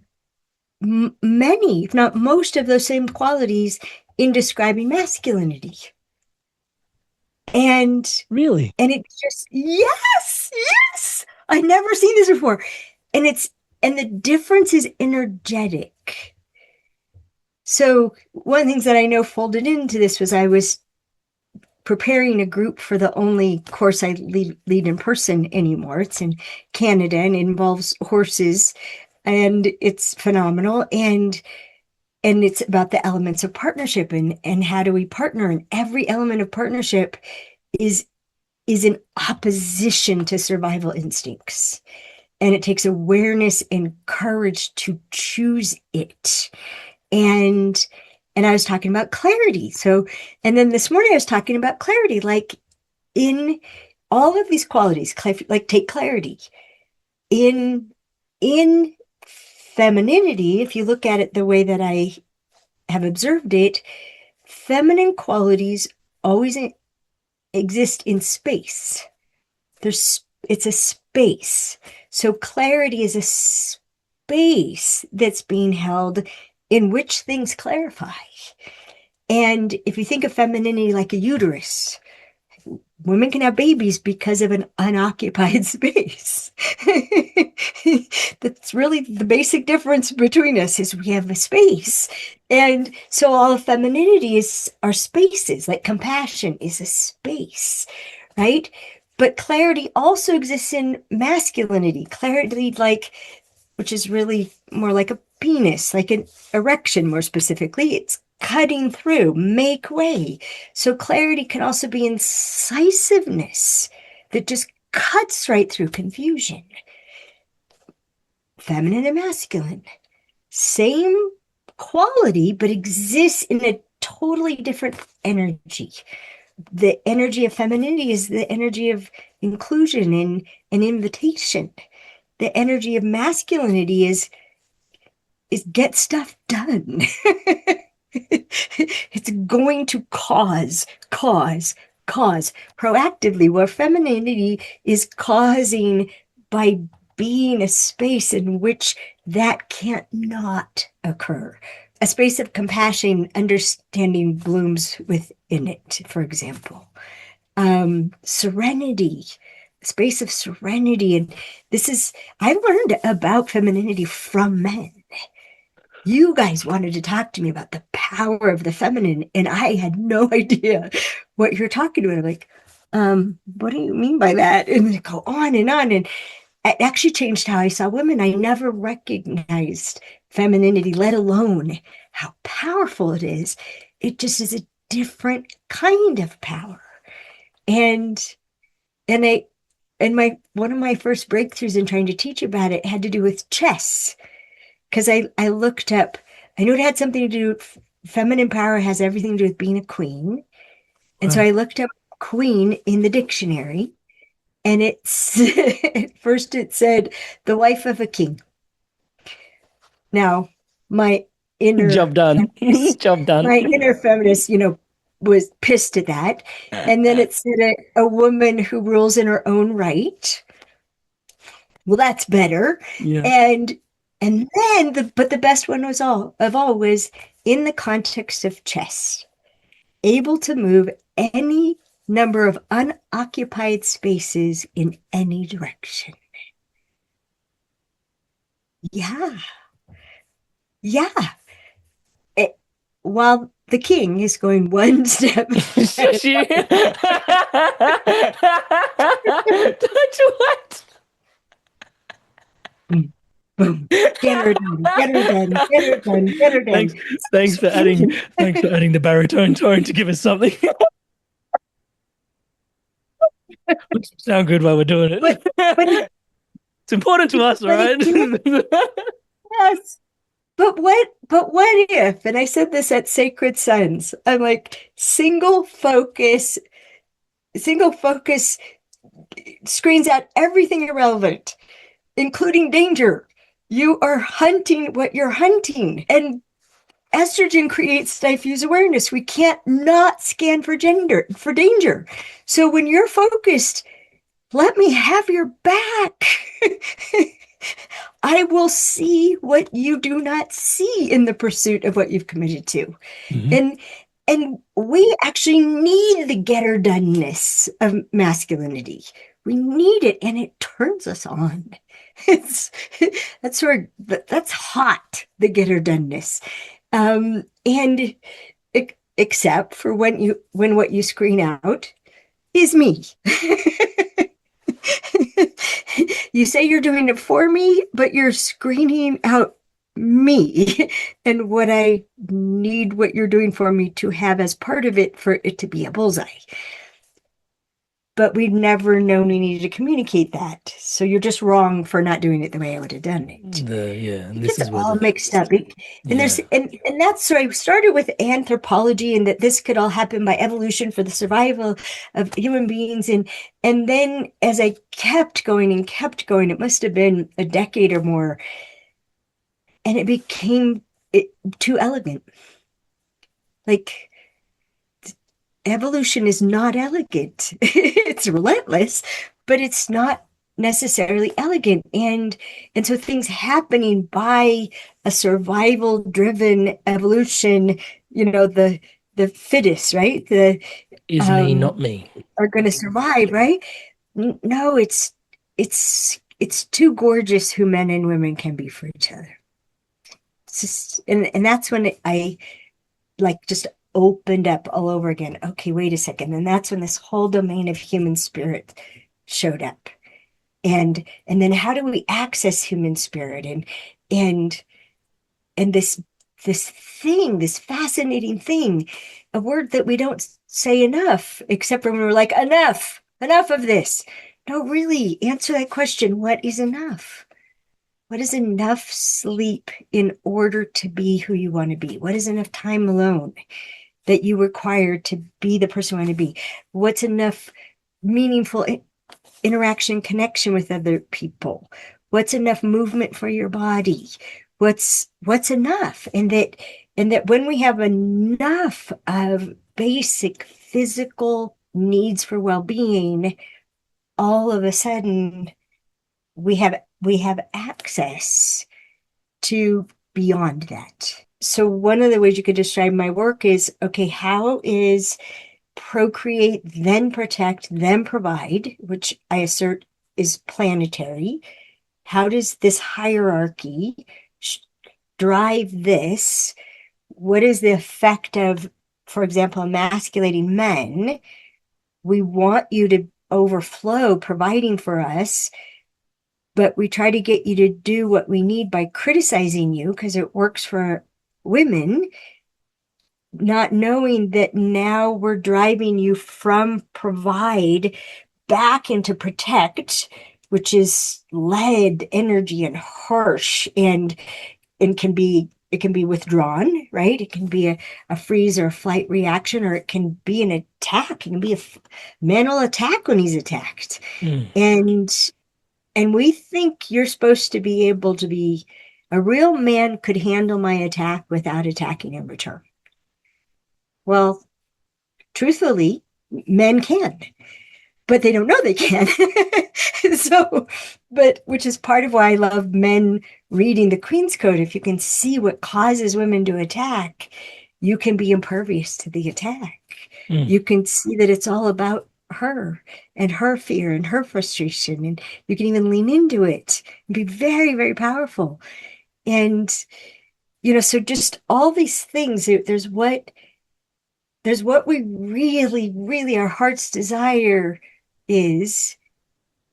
S1: many, if not most, of those same qualities in describing masculinity. And
S2: Really?
S1: it's just, yes, yes. I've never seen this before. And the difference is energetic. So one of the things that I know folded into this was I was preparing a group for the only course I lead in person anymore. It's in Canada and it involves horses, and it's phenomenal. And it's about the elements of partnership and how do we partner. And every element of partnership is in opposition to survival instincts. And it takes awareness and courage to choose it. And I was talking about clarity. So, and then this morning I was talking about clarity, like in all of these qualities, like take clarity in femininity. If you look at it the way that I have observed it, feminine qualities always exist in space. They're it's a space. So clarity is a space that's being held in which things clarify. And if you think of femininity like a uterus, women can have babies because of an unoccupied space. That's really the basic difference between us is we have a space. And so all of femininity is our spaces, like compassion is a space, right? But clarity also exists in masculinity. Clarity, like, which is really more like a penis, like an erection, more specifically. It's cutting through, make way. So clarity can also be incisiveness that just cuts right through confusion. Feminine and masculine, same quality, but exists in a totally different energy. The energy of femininity is the energy of inclusion and an invitation. The energy of masculinity is get stuff done. It's going to cause proactively, where femininity is causing by being a space in which that can't not occur. A space of compassion, understanding blooms within it, for example. Serenity, space of serenity. And this is, I learned about femininity from men. You guys wanted to talk to me about the power of the feminine, and I had no idea what you're talking about. I'm like, what do you mean by that? And then go on and on. And it actually changed how I saw women. I never recognized femininity, let alone how powerful it is. It just is a different kind of power. And and I and my one of my first breakthroughs in trying to teach about it had to do with chess. Because I looked up, I knew it had something to do with feminine power has everything to do with being a queen. And so
S2: Right.
S1: I looked up queen in the dictionary, and it's at first it said the wife of a king. Now, my inner
S2: Job done.
S1: feminist,
S2: Job done.
S1: my inner feminist, was pissed at that. And then it said a woman who rules in her own right. Well, that's better.
S2: Yeah.
S1: And then the best one was all of all was in the context of chess, able to move any number of unoccupied spaces in any direction. Yeah. Yeah. It, while the king is going one step ahead.
S2: Shush you. Don't you what?
S1: Boom, boom. Get her done. Get her done. Get her done. Get her done.
S2: Thanks, thanks for adding, thanks for adding the baritone tone to give us something. Sound good while we're doing
S1: but
S2: it.
S1: but
S2: It's important to us, all
S1: but
S2: right?
S1: again, yes. But what if, and I said this at Sacred Sons, I'm like, single focus screens out everything irrelevant, including danger. You are hunting what you're hunting. And estrogen creates diffuse awareness. We can't not scan for danger. So when you're focused, let me have your back. I will see what you do not see in the pursuit of what you've committed to.
S2: Mhm.
S1: And and we actually need the getter doneness of masculinity. We need it, and it turns us on. It's that's hot, the getter doneness. And except for when what you screen out is me. You say you're doing it for me, but you're screening out me and what I need what you're doing for me to have as part of it for it to be a bullseye. But we've never known we needed to communicate that. So you're just wrong for not doing it the way I would have done it.
S2: Yeah, and
S1: It
S2: this
S1: gets
S2: is where
S1: all
S2: the
S1: mixed up. And there's
S2: yeah.
S1: and that's so I started with anthropology and that this could all happen by evolution for the survival of human beings. And then as I kept going and kept going, it must have been a decade or more, and it became too elegant. Like evolution is not elegant. It's relentless, but it's not necessarily elegant. And so things happening by a survival driven evolution, the fittest, right? The
S2: Is me,
S1: um
S2: not me.
S1: are going to survive, right? No, it's too gorgeous who men and women can be for each other. It's just, and that's when I like just opened up all over again. Okay, wait a second. And that's when this whole domain of human spirit showed up. And then how do we access human spirit? And and this fascinating thing, a word that we don't say enough, except when we're like, enough of this. No, really, answer that question. What is enough? What is enough sleep in order to be who you want to be? What is enough time alone that you require to be the person you want to be? What's enough meaningful interaction, connection with other people? What's enough movement for your body? What's enough? And that when we have enough of basic physical needs for well-being, all of a sudden we have access to beyond that. So one of the ways you could describe my work is, okay, how is procreate, then protect, then provide, which I assert is planetary. How does this hierarchy drive this? What is the effect of, for example, emasculating men? We want you to overflow providing for us, but we try to get you to do what we need by criticizing you because it works for women, not knowing that now we're driving you from provide back into protect, which is lead energy and harsh and it can be withdrawn, right? It can be a freeze or a flight reaction, or it can be an attack. It can be a man will attack when he's attacked.
S2: Mm.
S1: And we think you're supposed to be able to be a real man could handle my attack without attacking in return. Well, truthfully, men can, but they don't know they can. So, but which is part of why I love men reading the Queen's Code. If you can see what causes women to attack, you can be impervious to the attack.
S2: Mm.
S1: You can see that it's all about her and her fear and her frustration. And you can even lean into it and be very, very powerful. And, so just all these things, there's what we really, really, our heart's desire is,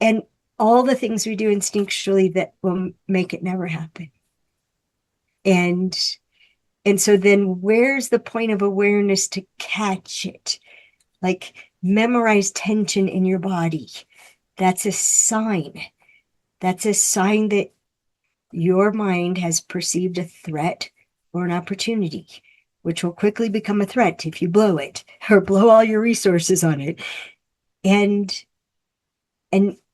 S1: and all the things we do instinctually that will make it never happen. And and so then where's the point of awareness to catch it? Like memorize tension in your body. That's a sign. That's a sign that your mind has perceived a threat or an opportunity, which will quickly become a threat if you blow it or blow all your resources on it. And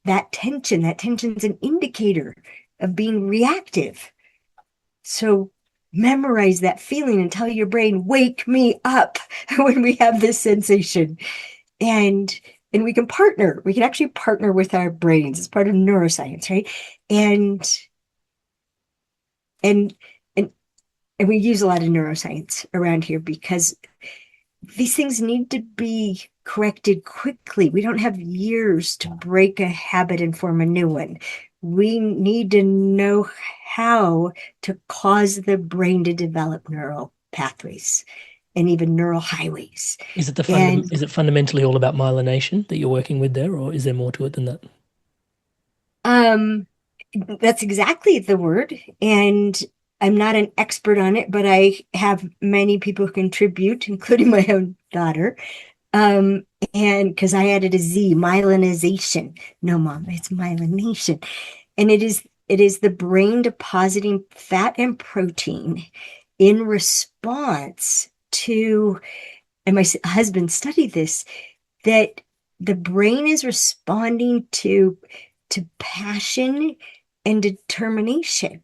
S1: that tension's an indicator of being reactive. So memorize that feeling and tell your brain, wake me up when we have this sensation. And and we can partner. We can actually partner with our brains. It's part of neuroscience, right? And and and and we use a lot of neuroscience around here because these things need to be corrected quickly. We don't have years to break a habit and form a new one. We need to know how to cause the brain to develop neural pathways and even neural highways. And
S2: Is it fundamentally all about myelination that you're working with there, or is there more to it than that?
S1: um, that's exactly the word. And I'm not an expert on it, but I have many people who contribute, including my own daughter. Um, and because I added a Z, myelinization. No, mom, it's myelination. And it is the brain depositing fat and protein in response to, and my husband studied this, that the brain is responding to passion and determination.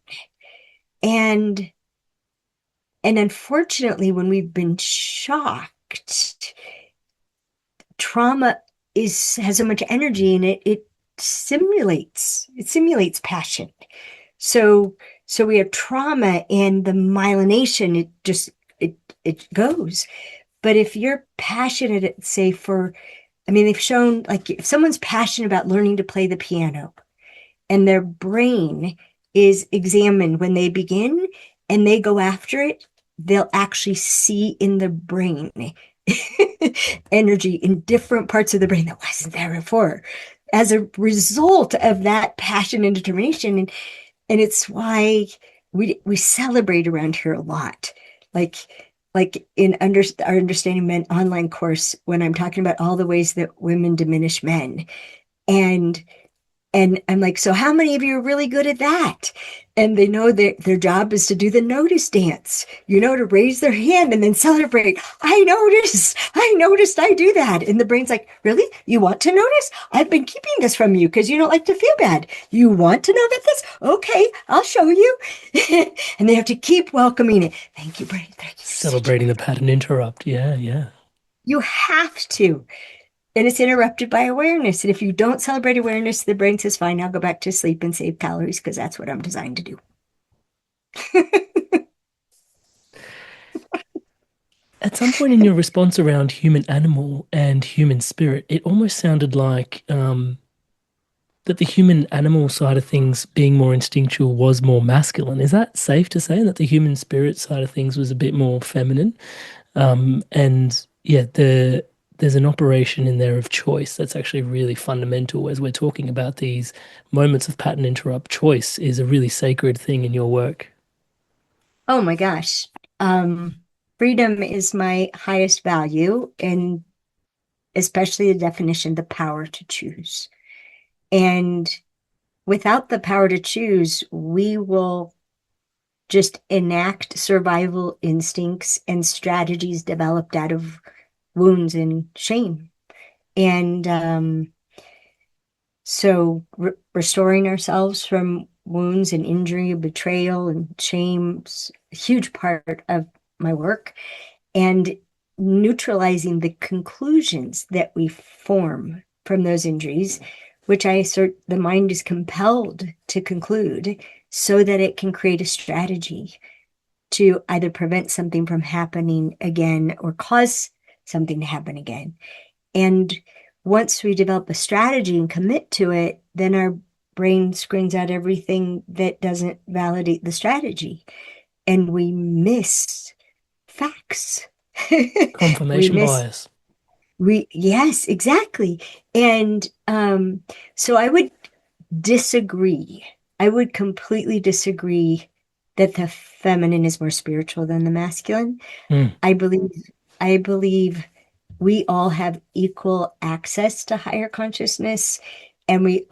S1: And and unfortunately, when we've been shocked, trauma has so much energy in it, it simulates passion. So so we have trauma and the myelination, it it goes. But if you're passionate, say for, I mean, they've shown like if someone's passionate about learning to play the piano and their brain is examined when they begin and they go after it, they'll actually see in the brain energy in different parts of the brain that wasn't there before as a result of that passion and determination. And it's why we celebrate around here a lot. Like in our Understanding Men online course, when I'm talking about all the ways that women diminish men. And I'm like, so how many of you are really good at that? And they know that their job is to do the notice dance, to raise their hand and then celebrate. I noticed I do that. And the brain's like, really? You want to notice? I've been keeping this from you because you don't like to feel bad. You want to know about this? Okay, I'll show you. And they have to keep welcoming it. Thank you, brain. Thank you.
S2: Celebrating the pattern interrupt. Yeah, yeah.
S1: You have to. And it's interrupted by awareness. And if you don't celebrate awareness, the brain says, fine, I'll go back to sleep and save calories because that's what I'm designed to do.
S2: At some point in your response around human animal and human spirit, it almost sounded like that the human animal side of things being more instinctual was more masculine. Is that safe to say that the human spirit side of things was a bit more feminine? And yeah, there's an operation in there of choice that's actually really fundamental as we're talking about these moments of pattern interrupt. Choice is a really sacred thing in your work.
S1: Oh my gosh. Um, Freedom is my highest value, and especially the definition, the power to choose. And without the power to choose, we will just enact survival instincts and strategies developed out of wounds and shame. And so restoring ourselves from wounds and injury, betrayal and shame's a huge part of my work. And neutralizing the conclusions that we form from those injuries, which I assert the mind is compelled to conclude so that it can create a strategy to either prevent something from happening again or cause something to happen again. And once we develop a strategy and commit to it, then our brain screens out everything that doesn't validate the strategy. And we miss facts. we
S2: Confirmation
S1: miss,
S2: bias.
S1: yes, exactly. And so I would disagree. I would completely disagree that the feminine is more spiritual than the masculine.
S2: Mm,
S1: I believe, I believe we all have equal access to higher consciousness, and we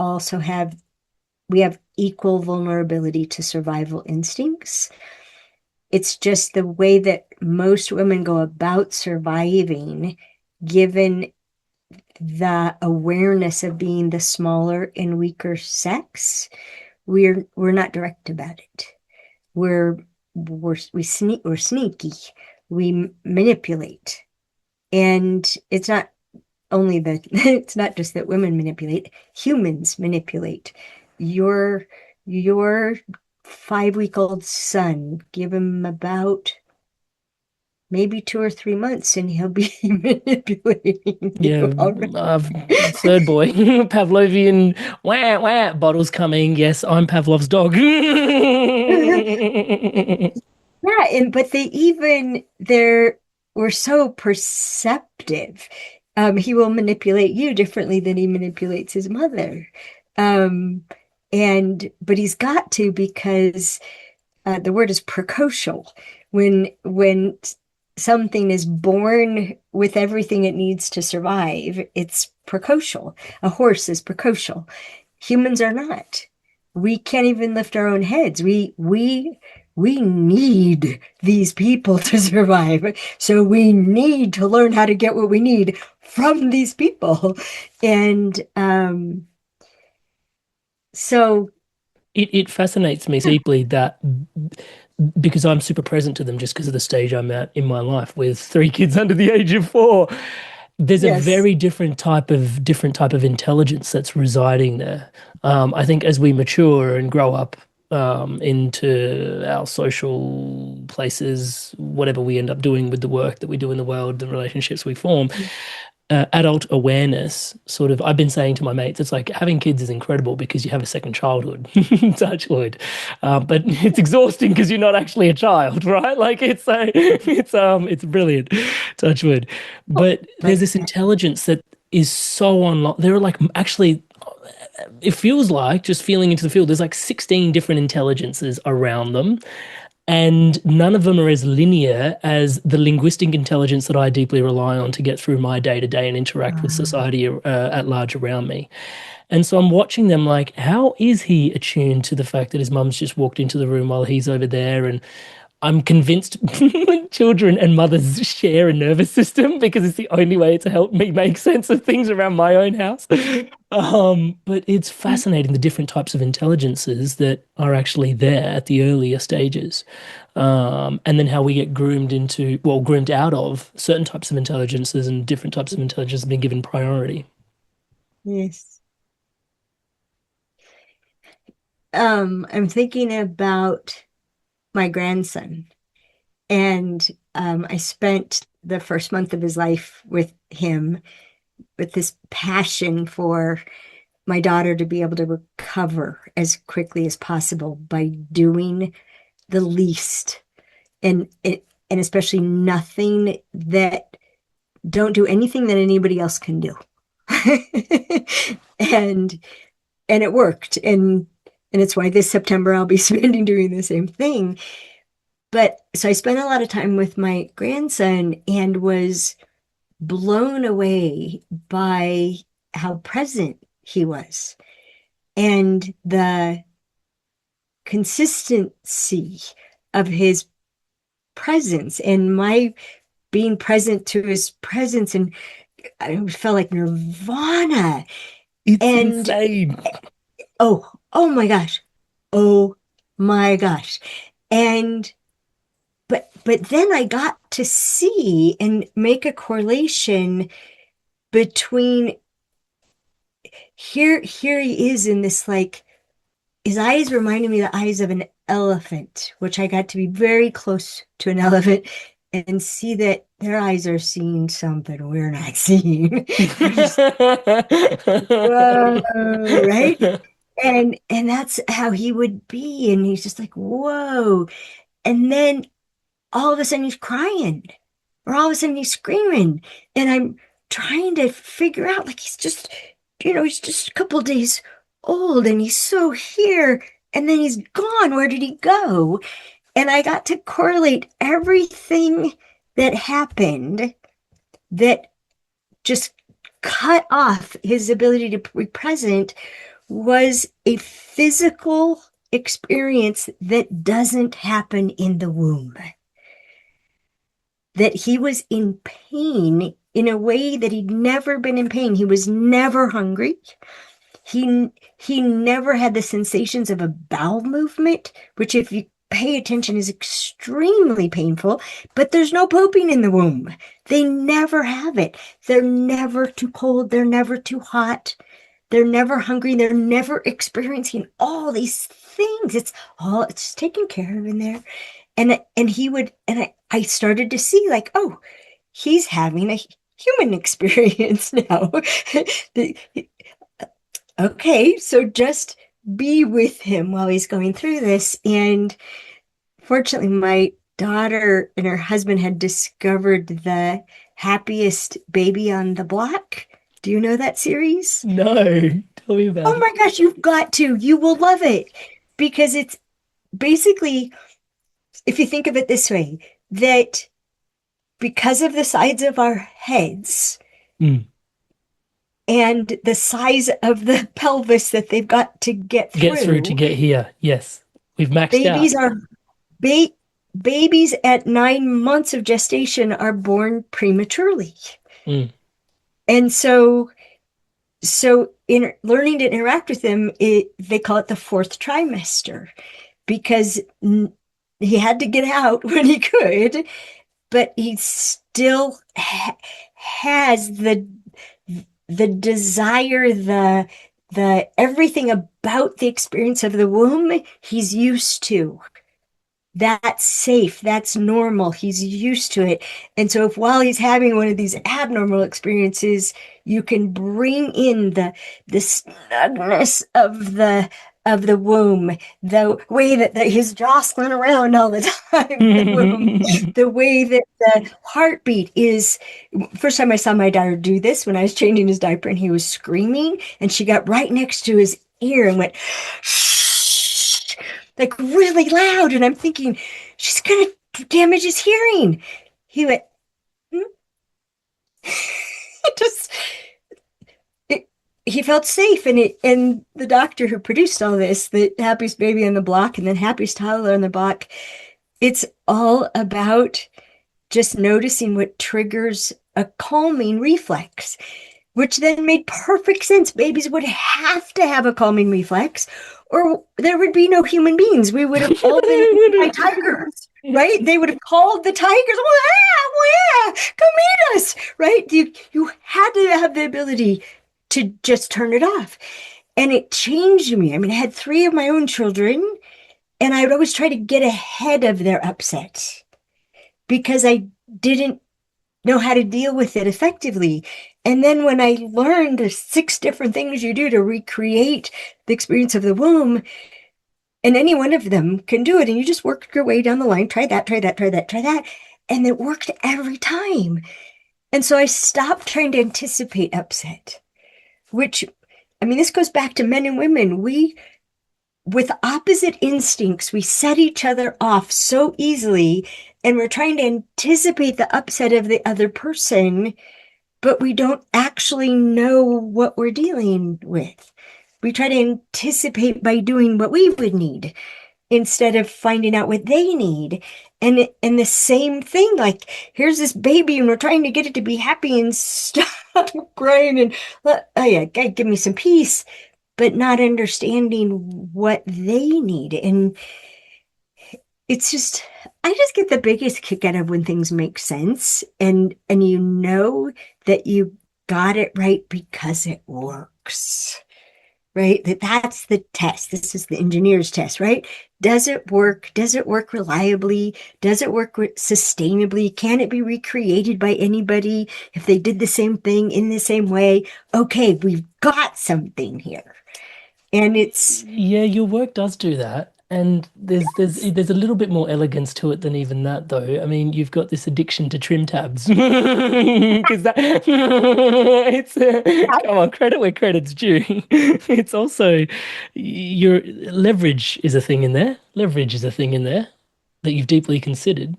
S1: have equal vulnerability to survival instincts. It's just the way that most women go about surviving, given the awareness of being the smaller and weaker sex. We're not direct about it. We're sneaky. We manipulate. And it's not just that women manipulate, humans manipulate. Your 5-week-old son, give him about maybe 2 or 3 months and he'll be manipulating
S2: yeah,
S1: you already.
S2: third boy, Pavlovian wah wah bottles coming. Yes, I'm Pavlov's dog.
S1: Yeah, and but they're we're so perceptive. He will manipulate you differently than he manipulates his mother. Um, but he's got to because the word is precocial. When something is born with everything it needs to survive, it's precocial. A horse is precocial. Humans are not. We can't even lift our own heads. We need these people to survive. So we need to learn how to get what we need from these people. And so
S2: It fascinates me deeply that because I'm super present to them just because of the stage I'm at in my life with 3 kids under the age of 4, there's a
S1: Yes.
S2: very different type of intelligence that's residing there. I think as we mature and grow up into our social places, whatever we end up doing with the work that we do in the world, the relationships we form, adult awareness sort of, I've been saying to my mates, it's like having kids is incredible because you have a second childhood. Touch wood. But it's exhausting because you're not actually a child, right? Like it's brilliant. Touch wood. But there's
S1: Right.
S2: this intelligence that is so unlocked. There are like actually, it feels like, just feeling into the field, there's like 16 different intelligences around them, and none of them are as linear as the linguistic intelligence that I deeply rely on to get through my day to day and interact with society at large around me. And so I'm watching them like, how is he attuned to the fact that his mum's just walked into the room while he's over there? And I'm convinced children and mothers share a nervous system because it's the only way to help me make sense of things around my own house. But it's fascinating the different types of intelligences that are actually there at the earlier stages. And then how we get groomed out of certain types of intelligences, and different types of intelligence being given priority.
S1: Yes. I'm thinking about my grandson, and I spent the first month of his life with him with this passion for my daughter to be able to recover as quickly as possible by doing the least, and especially nothing that don't do anything that anybody else can do. and and it worked, and it's why this September I'll be spending doing the same thing. But so I spent a lot of time with my grandson and was blown away by how present he was and the consistency of his presence and my being present to his presence. And I felt like nirvana.
S2: It's
S1: And
S2: insane.
S1: oh my gosh. Oh my gosh. And but then I got to see and make a correlation between here he is in this, like, his eyes reminded me of the eyes of an elephant, which I got to be very close to an elephant and see that their eyes are seeing something we're not seeing. They're just, whoa, right? And that's how he would be. And he's just like, whoa. And then all of a sudden he's crying, or all of a sudden he's screaming. And I'm trying to figure out, like, he's just a couple days old and he's so here. And then he's gone. Where did he go? And I got to correlate everything that happened that just cut off his ability to be present was a physical experience that doesn't happen in the womb. That he was in pain in a way that he'd never been in pain. He was never hungry. He never had the sensations of a bowel movement, which, if you pay attention, is extremely painful. But there's no pooping in the womb. They never have it. They're never too cold. They're never too hot. They're never hungry. They're never experiencing all these things. It's taken care of in there. And he would, and I started to see, like, oh, he's having a human experience now. Okay, so just be with him while he's going through this. And fortunately, my daughter and her husband had discovered the happiest baby on the block. Do you know that series?
S2: No, tell me
S1: Oh
S2: about it.
S1: my gosh, you've got to. You will love it because it's basically, if you think of it this way, that because of the sides of our heads
S2: Mm.
S1: and the size of the pelvis that they've got to get
S2: Get through to
S1: through,
S2: get here. Yes, we've maxed out.
S1: babies are ba babies at 9 months of gestation are born prematurely.
S2: Mm.
S1: And so in learning to interact with them, they call it the fourth trimester because he had to get out when he could, but still has the desire, the everything about the experience of the womb he's used to. That's safe. That's normal. He's used to it. And so if while he's having one of these abnormal experiences, you can bring in the snugness of the womb, the way that he's jostling around all the time in the womb, the way that the heartbeat is. First time I saw my daughter do this when I was changing his diaper and he was screaming, and she got right next to his ear and went, shh, like really loud. And I'm thinking, she's going to damage his hearing. He went, hmm? Just, it, he felt safe. And the doctor who produced all this, the happiest baby on the block and then happiest toddler on the block, it's all about just noticing what triggers a calming reflex, which then made perfect sense. Babies would have to have a calming reflex, or there would be no human beings. We would have all been eaten by tigers, right? They would have called the tigers, wah, wah, come eat us, right? You had to have the ability to just turn it off. And it changed me. I mean, I had three of my own children, and I would always try to get ahead of their upset because I didn't know how to deal with it effectively. And then when I learned the six different things you do to recreate the experience of the womb, and any one of them can do it, and you just work your way down the line, try that, try that, try that, try that. And it worked every time. And so I stopped trying to anticipate upset, which, I mean, this goes back to men and women. With opposite instincts, we set each other off so easily, and we're trying to anticipate the upset of the other person, but we don't actually know what we're dealing with. We try to anticipate by doing what we would need instead of finding out what they need. And the same thing, like here's this baby and we're trying to get it to be happy and stop crying and oh yeah, give me some peace, but not understanding what they need. And it's just, I just get the biggest kick out of when things make sense and you know that you got it right because it works, right? That's the test. This is the engineer's test, right? Does it work? Does it work reliably? Does it work sustainably? Can it be recreated by anybody if they did the same thing in the same way? Okay, we've got something here. And it's
S2: Yeah, your work does do that. And there's a little bit more elegance to it than even that, though. I mean, you've got this addiction to trim tabs because that it's come on, credit where credit's due. It's also your leverage is a thing in there. Leverage is a thing in there that you've deeply considered.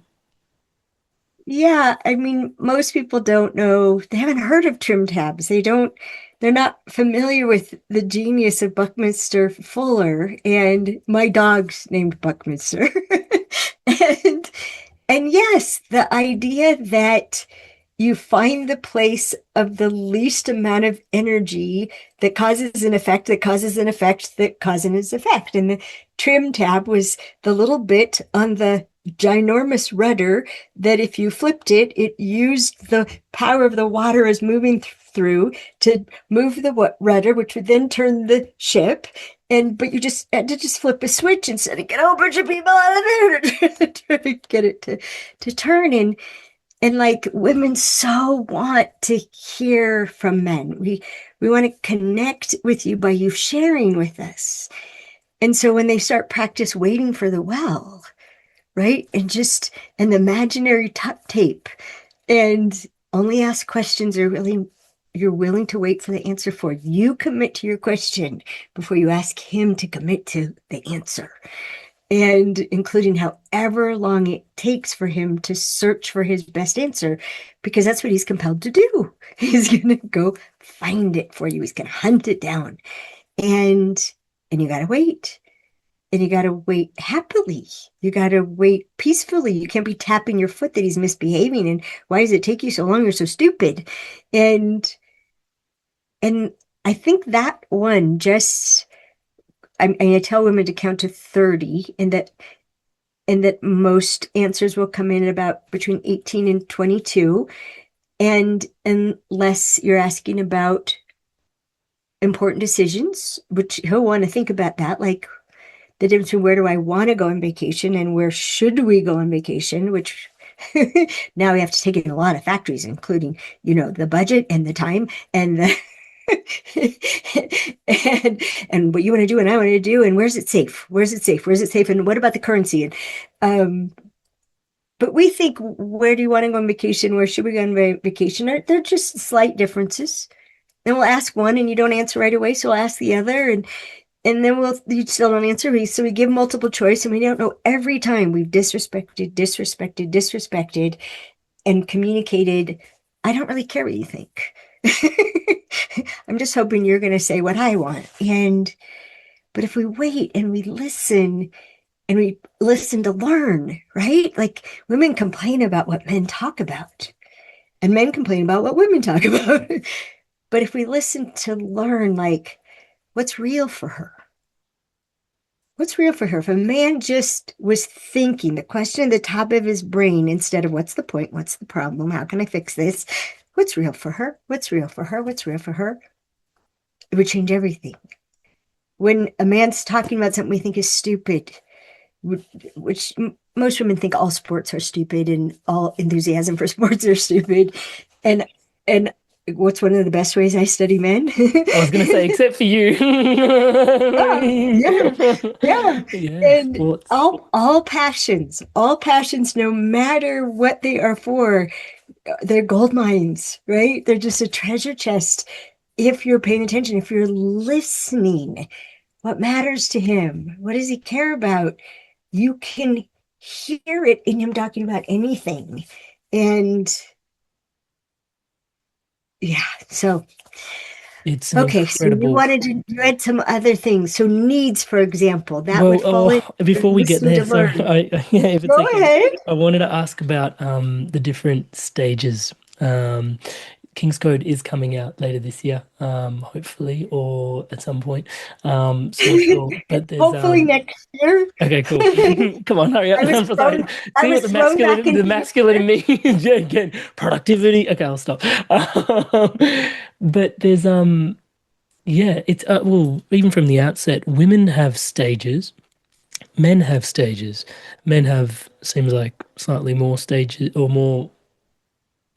S1: yeah, I mean, most people don't know, they haven't heard of trim tabs. They're not familiar with the genius of Buckminster Fuller, and my dog's named Buckminster. And and yes, the idea that you find the place of the least amount of energy that causes an effect, that causes an effect, that causes an effect. And the trim tab was the little bit on the ginormous rudder that if you flipped it, it used the power of the water as moving through to move the rudder, which would then turn the ship. And but you just had to just flip a switch instead of get a whole bunch of people out of there to get it to turn. And like women so want to hear from men. We want to connect with you by you sharing with us. And so when they start practice waiting for the well, right? And just an imaginary tape and only ask questions you're willing to wait for the answer for. You commit to your question before you ask him to commit to the answer. And including however long it takes for him to search for his best answer, because that's what he's compelled to do. He's going to go find it for you. He's going to hunt it down. And you got to wait. And you got to wait happily. You got to wait peacefully. You can't be tapping your foot that he's misbehaving. And why does it take you so long? You're so stupid. And I think that one just, I tell women to count to 30 and that and that most answers will come in about between 18 and 22. And unless you're asking about important decisions, which he'll want to think about that, like the difference between where do I want to go on vacation and where should we go on vacation, which now we have to take in a lot of factories, including, the budget and the time and the and what you want to do and I want to do and where's it safe? Where's it safe? Where's it safe? And what about the currency? And but we think, where do you want to go on vacation? Where should we go on vacation? They're just slight differences. Then we'll ask one and you don't answer right away, so we'll ask the other, and then you still don't answer. So we give multiple choice, and we don't know every time we've disrespected, and communicated. I don't really care what you think. I'm just hoping you're going to say what I want. But if we wait and we listen to learn, right? Like women complain about what men talk about, and men complain about what women talk about. But if we listen to learn, like, what's real for her? What's real for her? If a man just was thinking the question at the top of his brain instead of what's the point? What's the problem? How can I fix this? What's real for her? What's real for her? What's real for her? It would change everything. When a man's talking about something we think is stupid, which most women think all sports are stupid and all enthusiasm for sports are stupid. And what's one of the best ways I study men?
S2: I was going to say, except for you.
S1: Yeah, yeah, yeah.
S2: Yeah,
S1: And
S2: sports.
S1: all passions, no matter what they are for, they're gold mines, right? They're just a treasure chest. If you're paying attention, if you're listening, what matters to him? What does he care about? You can hear it in him talking about anything. And yeah, so
S2: It's an
S1: okay, so
S2: incredible.
S1: you had some other things. So needs, for example, that
S2: Well,
S1: would fall in
S2: before we get
S1: listen
S2: there,
S1: to
S2: sorry,
S1: learn.
S2: yeah, if it's
S1: Go
S2: okay,
S1: ahead.
S2: I wanted to ask about the different stages. King's Code is coming out later this year, hopefully, or at some point. So not sure, but there's
S1: Hopefully next year.
S2: okay, cool. Come on, hurry up.
S1: I was
S2: I'm so
S1: thrown
S2: sorry.
S1: I
S2: See what
S1: was thrown back
S2: the
S1: into the
S2: masculine in
S1: script.
S2: me yeah, again. Productivity. Okay, I'll stop. Um, but there's yeah, it's well, even from the outset, women have stages, men have stages. Men have seems like slightly more stages or more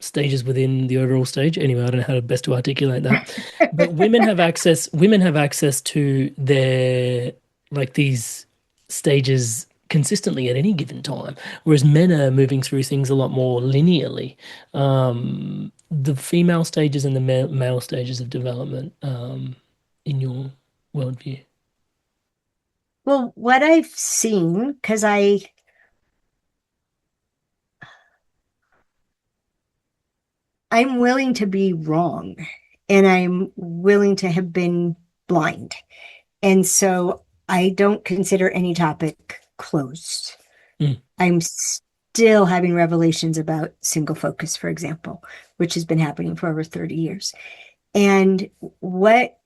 S2: stages within the overall stage. Anyway, I don't know how to best to articulate that. But women have access to their like these stages consistently at any given time, whereas men are moving through things a lot more linearly. The female stages and the male stages of development, in your worldview.
S1: Well, what I've seen, because I'm willing to be wrong and I'm willing to have been blind. And so I don't consider any topic closed.
S2: Mm.
S1: I'm still having revelations about single focus, for example, which has been happening for over 30 years. And what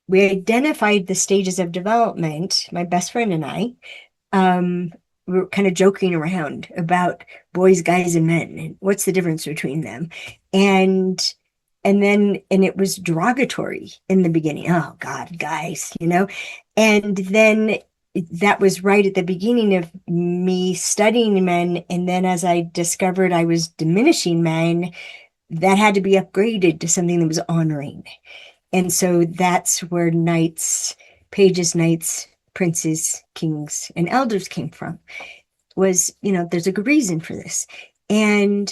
S1: we identified the stages of development, my best friend and I, um, we were kind of joking around about boys, guys, and men, and what's the difference between them. And and it was derogatory in the beginning. Oh God, guys. And then that was right at the beginning of me studying men. And then as I discovered I was diminishing men, that had to be upgraded to something that was honoring. And so that's where knights, pages, knights, princes, kings, and elders came from. Was, there's a good reason for this. And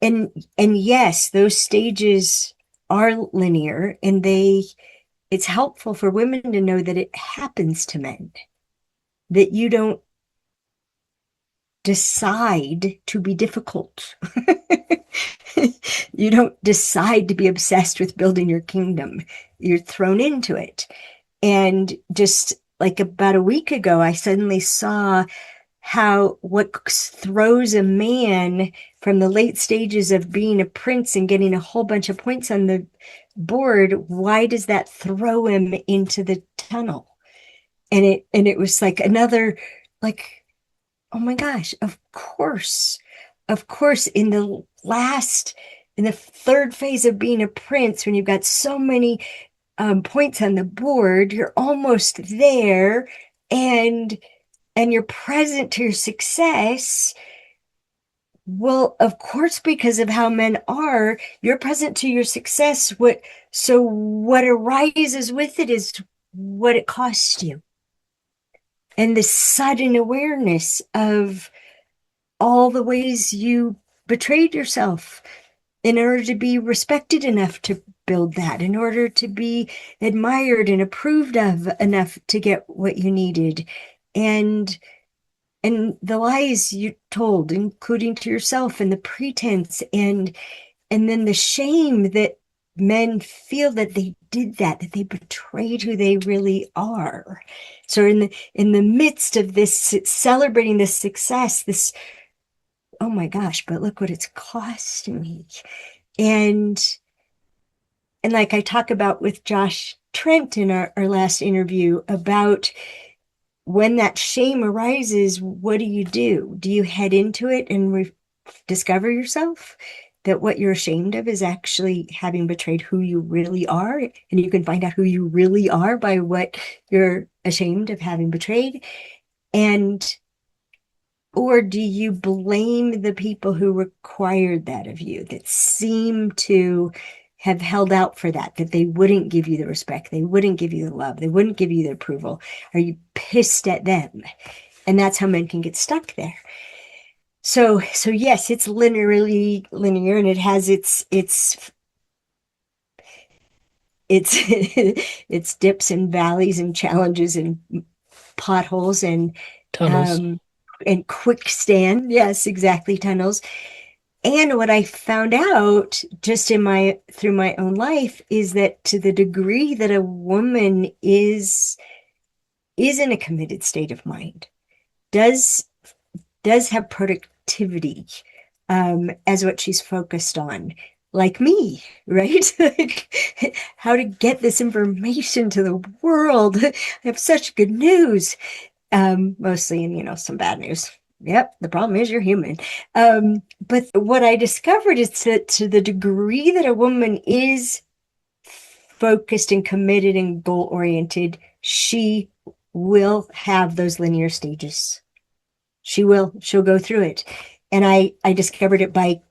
S1: and yes, those stages are linear, and it's helpful for women to know that it happens to men, that you don't decide to be difficult. You don't decide to be obsessed with building your kingdom. You're thrown into it. And just like about a week ago, I suddenly saw how what throws a man from the late stages of being a prince and getting a whole bunch of points on the board, why does that throw him into the tunnel? And it was like another, like, Oh my gosh, of course. Of course, in the third phase of being a prince, when you've got so many points on the board, you're almost there, and you're present to your success. Well, of course, because of how men are, you're present to your success. What arises with it is what it costs you. And the sudden awareness of all the ways you betrayed yourself in order to be respected enough to build that, in order to be admired and approved of enough to get what you needed. And the lies you told, including to yourself, and the pretense, and then the shame that men feel that they did that, that they betrayed who they really are. So in the midst of this, celebrating this success, this, oh my gosh, but look what it's cost me. And like I talk about with Josh Trent in our last interview about when that shame arises, what do you do? Do you head into it and discover yourself? That what you're ashamed of is actually having betrayed who you really are. And you can find out who you really are by what you're ashamed of having betrayed. And, or do you blame the people who required that of you, that seem to have held out for that, that they wouldn't give you the respect, they wouldn't give you the love, they wouldn't give you the approval? Are you pissed at them? And that's how men can get stuck there. So yes, it's linearly linear, and it has its its dips and valleys and challenges and potholes
S2: Tunnels.
S1: um quicksand. Yes, exactly, tunnels. And what I found out just in my through my own life is that to the degree that a woman is in a committed state of mind, does have productivity as what she's focused on, like me, right? Like, how to get this information to the world. I have such good news, mostly in, some bad news. Yep, the problem is you're human. But what I discovered is that to the degree that a woman is focused and committed and goal oriented, she will have those linear stages. She'll go through it. And I discovered it by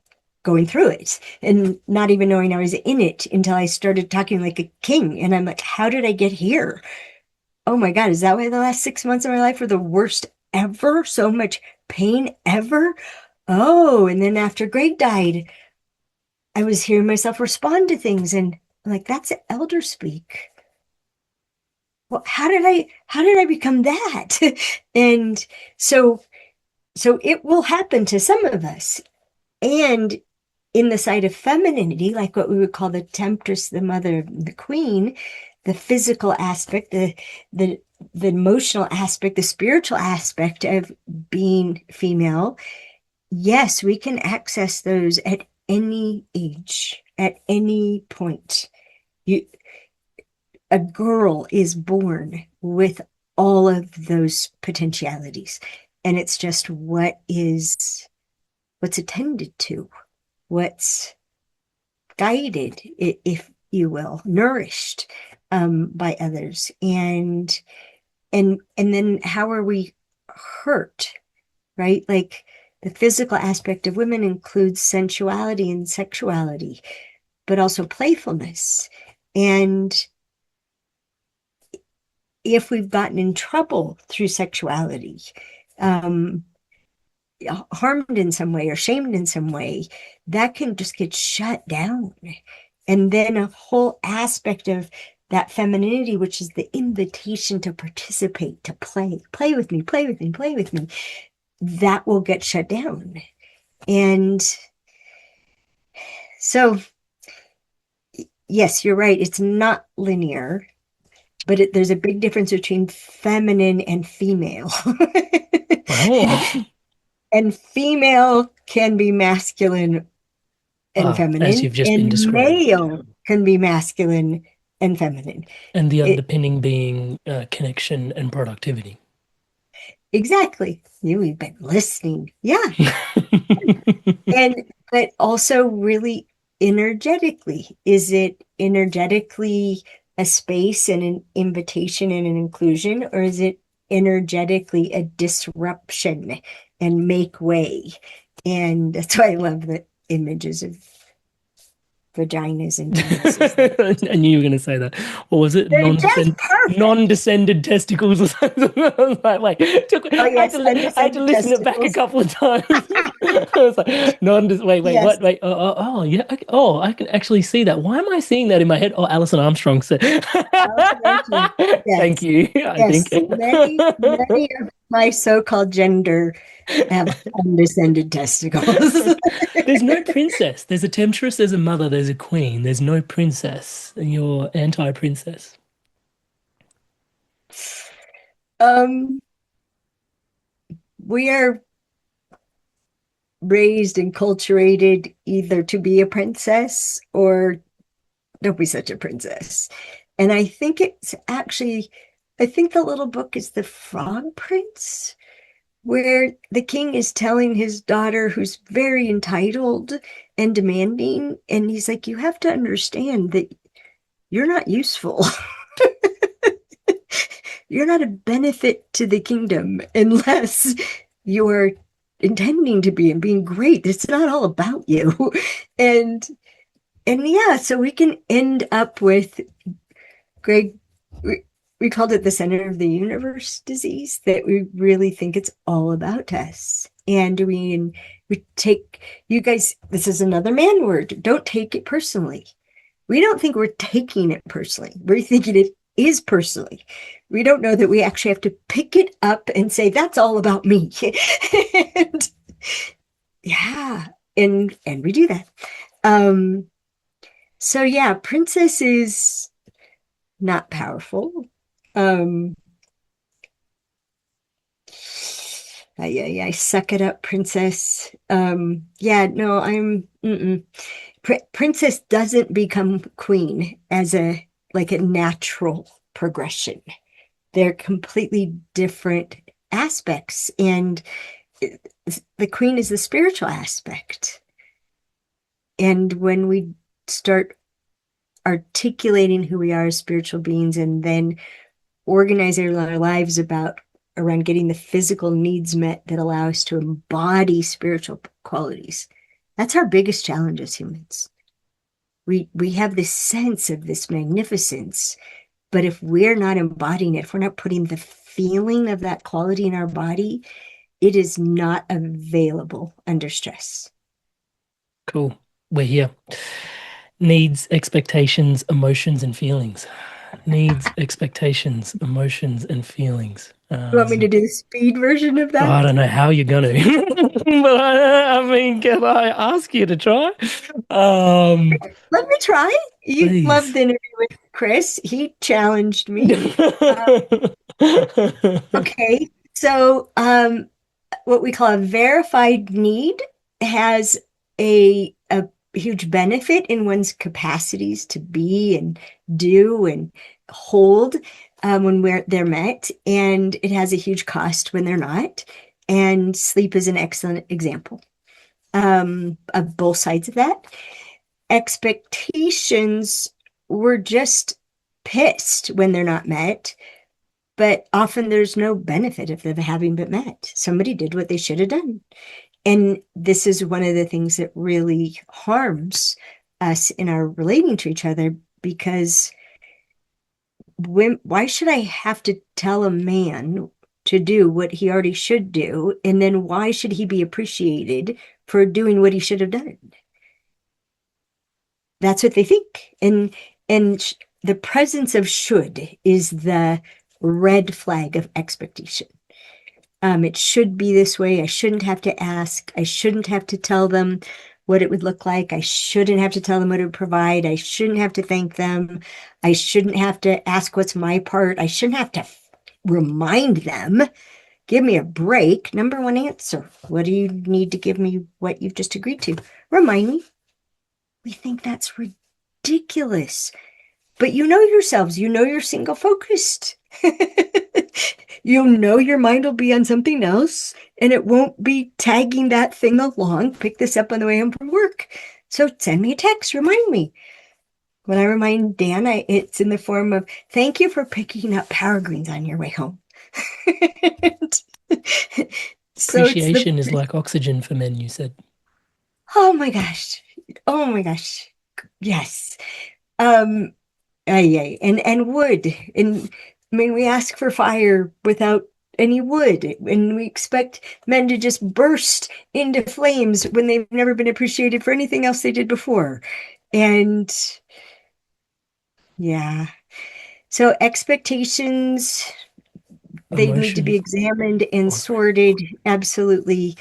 S1: going through it and not even knowing I was in it until I started talking like a king. And I'm like, how did I get here? Oh my God, is that why the last 6 months of my life were the worst ever? So much pain ever? Oh, and then after Greg died, I was hearing myself respond to things, and I'm like, that's elder speak. Well, how did I become that? And so it will happen to some of us. And in the side of femininity, like what we would call the temptress, the mother, the queen, the physical aspect, the emotional aspect, the spiritual aspect of being female, yes, we can access those at any age, at any point. You, a girl is born with all of those potentialities, and it's just what's attended to, what's guided, if you will, nourished by others, and then how are we hurt, right? Like the physical aspect of women includes sensuality and sexuality, but also playfulness. And if we've gotten in trouble through sexuality, um, harmed in some way or shamed in some way, that can just get shut down. And then a whole aspect of that femininity, which is the invitation to participate, to play with me, play with me, play with me, that will get shut down. And so, yes, you're right. It's not linear, but there's a big difference between feminine and female.
S2: Oh,
S1: And female can be masculine and
S2: as
S1: feminine,
S2: you've just been
S1: and
S2: describing.
S1: male can be masculine and feminine.
S2: And the
S1: It,
S2: underpinning being connection and productivity.
S1: Exactly. You've been listening. Yeah. And but also really energetically. Is it energetically a space and an invitation and an inclusion, or is it energetically a disruption and make way? And that's why I love the images of vaginas and penises.
S2: I knew you were going to say that. Or was it
S1: They're just perfect.
S2: non-descended testicles or something? I was like, wait,
S1: Oh, yes,
S2: I had to
S1: undescended
S2: listen it back a
S1: testicles.
S2: couple of times. I was like, wait,
S1: Yes,
S2: what? Wait, yeah. Oh, I can actually see that. Why am I seeing that in my head? Oh, Alison Armstrong said.
S1: Alison Armstrong.
S2: Thank
S1: Yes,
S2: you, I think.
S1: yes. Many of my so-called gender have undescended testicles.
S2: There's no princess. There's a temptress, there's a mother, there's a queen. There's no princess. And you're anti-princess.
S1: Um, we are raised and culturated either to be a princess or don't be such a princess. And I think it's actually, I think the little book is The Frog Prince, where the king is telling his daughter, who's very entitled and demanding, and he's like, you have to understand that you're not useful. You're not a benefit to the kingdom unless you're intending to be and being great. It's not all about you. And yeah, so we can end up with Greg, we called it the center of the universe disease, that we really think it's all about us. And we take, you guys, this is another man word, don't take it personally. We don't think we're taking it personally. We're thinking it is personally. We don't know that we actually have to pick it up and say, that's all about me. And yeah, and we do that. Um, so yeah, princess is not powerful. Um, I suck it up, princess. Yeah, no, princess doesn't become queen as a like a natural progression. They're completely different aspects, and the queen is the spiritual aspect. And when we start articulating who we are as spiritual beings and then organizing our lives about around getting the physical needs met that allow us to embody spiritual qualities. That's our biggest challenge as humans. We have this sense of this magnificence, but if we're not embodying it, if we're not putting the feeling of that quality in our body, it is not available under stress.
S2: Cool. We're here. Needs, expectations, emotions, and feelings. Needs, expectations, emotions, and feelings.
S1: You want me to do the speed version of
S2: I
S1: that?
S2: don't know how you're gonna, but I mean, can I ask you to try? Um,
S1: Let me try. You loved
S2: please.
S1: the interview with Chris. He challenged me. Uh, okay. So, what we call a verified need has a huge benefit in one's capacities to be and do and hold when they're met, and it has a huge cost when they're not. And sleep is an excellent example of both sides of that. Expectations were just pissed when they're not met, but often there's no benefit of them having been met. Somebody did what they should have done. And this is one of the things that really harms us in our relating to each other, because why should I have to tell a man to do what he already should do? And then why should he be appreciated for doing what he should have done? That's what they think. And the presence of should is the red flag of expectation. It should be this way. I shouldn't have to ask. I shouldn't have to tell them what it would look like. I shouldn't have to tell them what it would provide. I shouldn't have to thank them. I shouldn't have to ask what's my part. I shouldn't have to remind them. Give me a break. Number one answer. What do you need to give me what you've just agreed to? Remind me. We think that's ridiculous. But you know yourselves, you know you're single focused. you'll know your mind will be on something else and it won't be tagging that thing along. Pick this up on the way home from work. So send me a text, remind me. When I remind Dan, it's in the form of thank you for picking up Power Greens on your way home. So it's the,
S2: Appreciation is like oxygen for men, you said.
S1: oh my gosh. Oh my gosh. Yes. Um, yeah, and wood. And I mean, we ask for fire without any wood, and we expect men to just burst into flames when they've never been appreciated for anything else they did before. And yeah, so expectations, they need to be
S2: Emotions.
S1: examined and
S2: Oh,
S1: sorted, absolutely.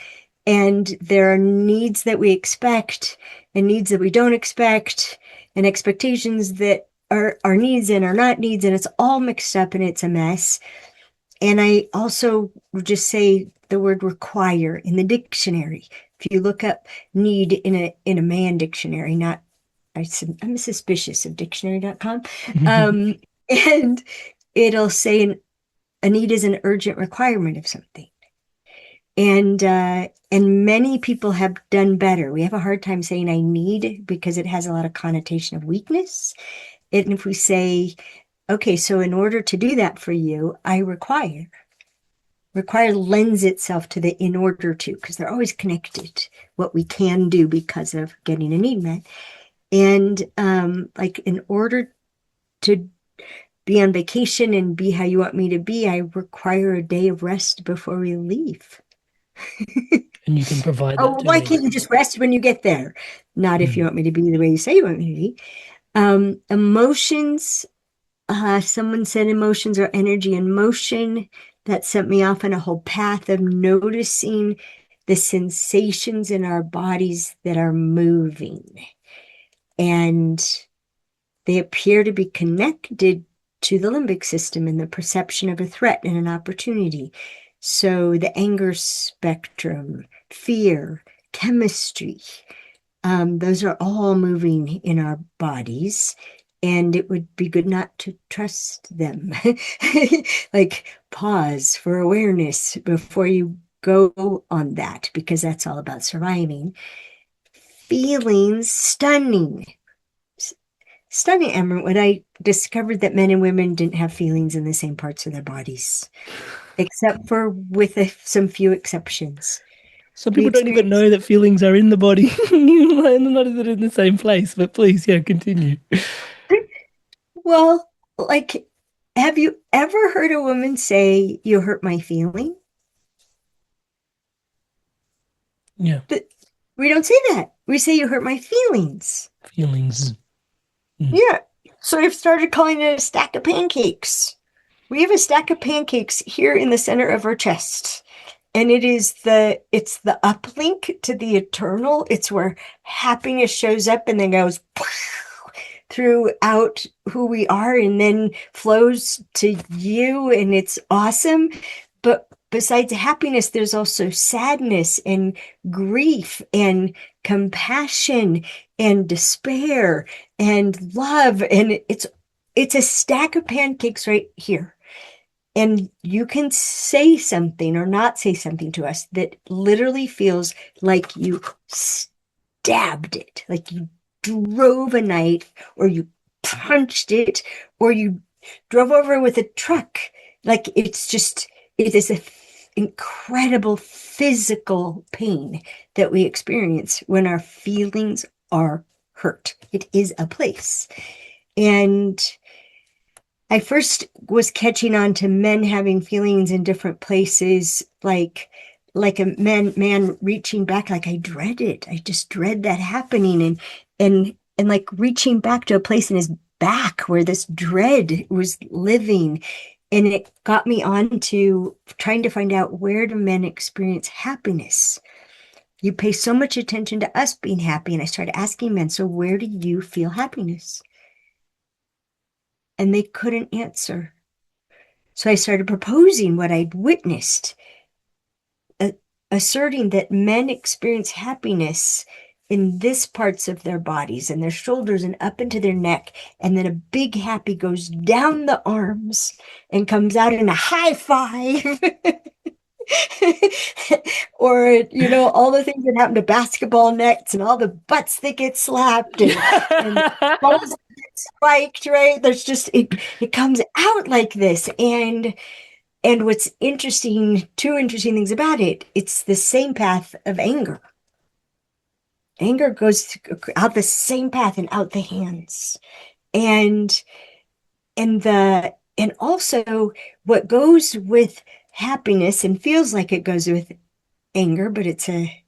S1: And there are needs that we expect and needs that we don't expect, and expectations that are needs and are not needs, and it's all mixed up and it's a mess. And I also would just say the word require in the dictionary. If you look up need in a man dictionary, not I'm suspicious of dictionary.com. Um, and it'll say a need is an urgent requirement of something. And many people have done better. We have a hard time saying I need because it has a lot of connotation of weakness. And if we say, okay, so in order to do that for you, I require lends itself to the in order to, because they're always connected, what we can do because of getting a need met. And like in order to be on vacation and be how you want me to be, I require a day of rest before we leave.
S2: and you can provide
S1: Oh,
S2: that to
S1: why
S2: me.
S1: can't you just rest when you get there? Not if you
S2: Mm.
S1: want me to be the way you say you want me to be. Emotions, someone said emotions are energy in motion. That sent me off on a whole path of noticing the sensations in our bodies that are moving. And they appear to be connected to the limbic system and the perception of a threat and an opportunity. So the anger spectrum, fear, chemistry, those are all moving in our bodies. And it would be good not to trust them. Like pause for awareness before you go on that, because that's all about surviving. Feelings, stunning. Stunning, Emma, when I discovered that men and women didn't have feelings in the same parts of their bodies, except for with some few exceptions.
S2: Some
S1: We
S2: people don't even
S1: experience,
S2: know that feelings are in the body, and not that in the same place. But please, yeah, continue.
S1: well, like, have you ever heard a woman say, you hurt my feeling?
S2: Yeah,
S1: But we don't say that. We say, you hurt my feelings.
S2: feelings. Mm.
S1: Yeah. So I've started calling it a stack of pancakes. We have a stack of pancakes here in the center of our chest. And it's the uplink to the eternal. It's where happiness shows up and then goes throughout who we are and then flows to you, and it's awesome. But besides happiness, there's also sadness and grief and compassion and despair and love. And it's a stack of pancakes right here. And you can say something or not say something to us that literally feels like you stabbed it, like you drove a knife or you punched it or you drove over with a truck. Like it is an incredible physical pain that we experience when our feelings are hurt. It is a place. And I first was catching on to men having feelings in different places, like a man reaching back, like I dread it. I just dread that happening, and like reaching back to a place in his back where this dread was living. And it got me on to trying to find out, where do men experience happiness? You pay so much attention to us being happy. And I started asking men, so where do you feel happiness? And they couldn't answer. So I started proposing what I'd witnessed, asserting that men experience happiness in this parts of their bodies and their shoulders and up into their neck. And then a big happy goes down the arms and comes out in a high five. Or, all the things that happen to basketball nets and all the butts that get slapped and balls that get spiked, right? There's just it comes out like this. And what's interesting, two interesting things about it, it's the same path of anger. Anger goes out the same path and out the hands. And and also what goes with happiness and feels like it goes with anger, but it's a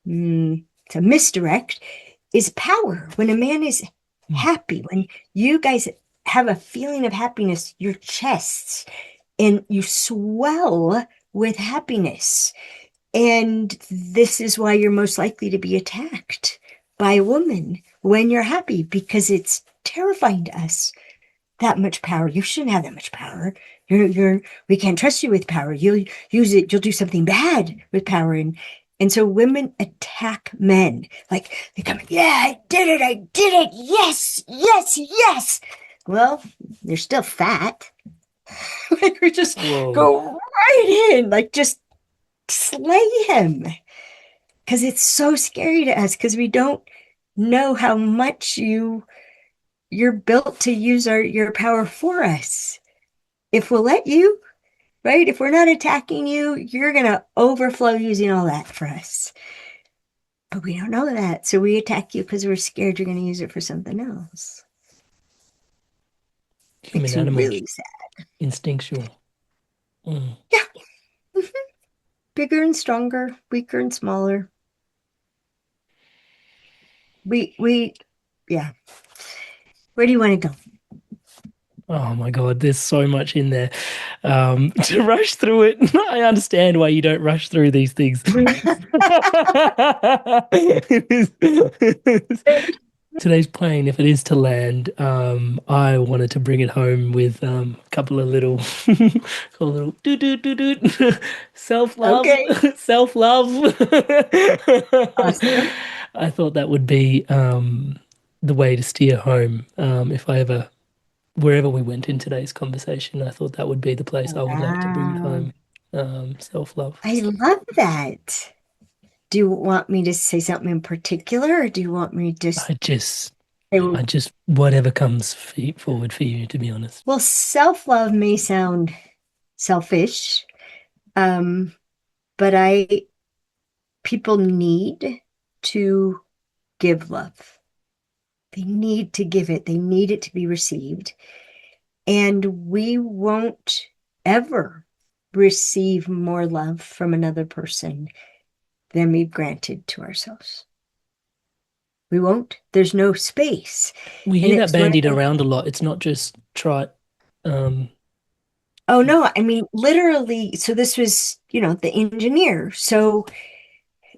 S1: misdirect, is power. When a man is happy, when you guys have a feeling of happiness, your chests and you swell with happiness. And this is why you're most likely to be attacked by a woman when you're happy, because it's terrifying to us. That much power. You shouldn't have that much power. We can't trust you with power. You'll use it, you'll do something bad with power. And so women attack men. Like they come, yeah, I did it. Yes, yes, yes. Well, they're still fat. Like we just
S2: Whoa.
S1: go right in, like just slay him. Because it's so scary to us, because we don't know how much you're built to use your power for us. If we'll let you, right? If we're not attacking you, you're going to overflow using all that for us. But we don't know that. So we attack you because we're scared you're going to use it for something else.
S2: Human
S1: Makes me
S2: animals,
S1: really sad.
S2: instinctual. Mm.
S1: Yeah. Mhm. Bigger and stronger, weaker and smaller. Yeah. Where do you want to go?
S2: Oh my God, there's so much in there. To rush through it, I understand why you don't rush through these things. Today's plane, if it is to land, I wanted to bring it home with a couple of little, call little doo doo doo doo, self-love,
S1: Okay.
S2: self-love.
S1: Awesome.
S2: I thought that would be the way to steer home if I ever wherever we went in today's conversation, I thought that would be the place I would like to bring it
S1: Wow.
S2: home. Self-love.
S1: I love that. Do you want me to say something in particular, or do you want me to just
S2: I just,
S1: say,
S2: I just, whatever comes forward for you, to be honest.
S1: well, self-love may sound selfish, um, but people need to give love. They need to give it. They need it to be received. And we won't ever receive more love from another person than we've granted to ourselves. We won't. There's no space.
S2: We
S1: And
S2: hear that
S1: it's one of
S2: bandied
S1: the,
S2: around a lot. It's not just trite. Um,
S1: oh no, I mean, literally, so this was, the engineer. So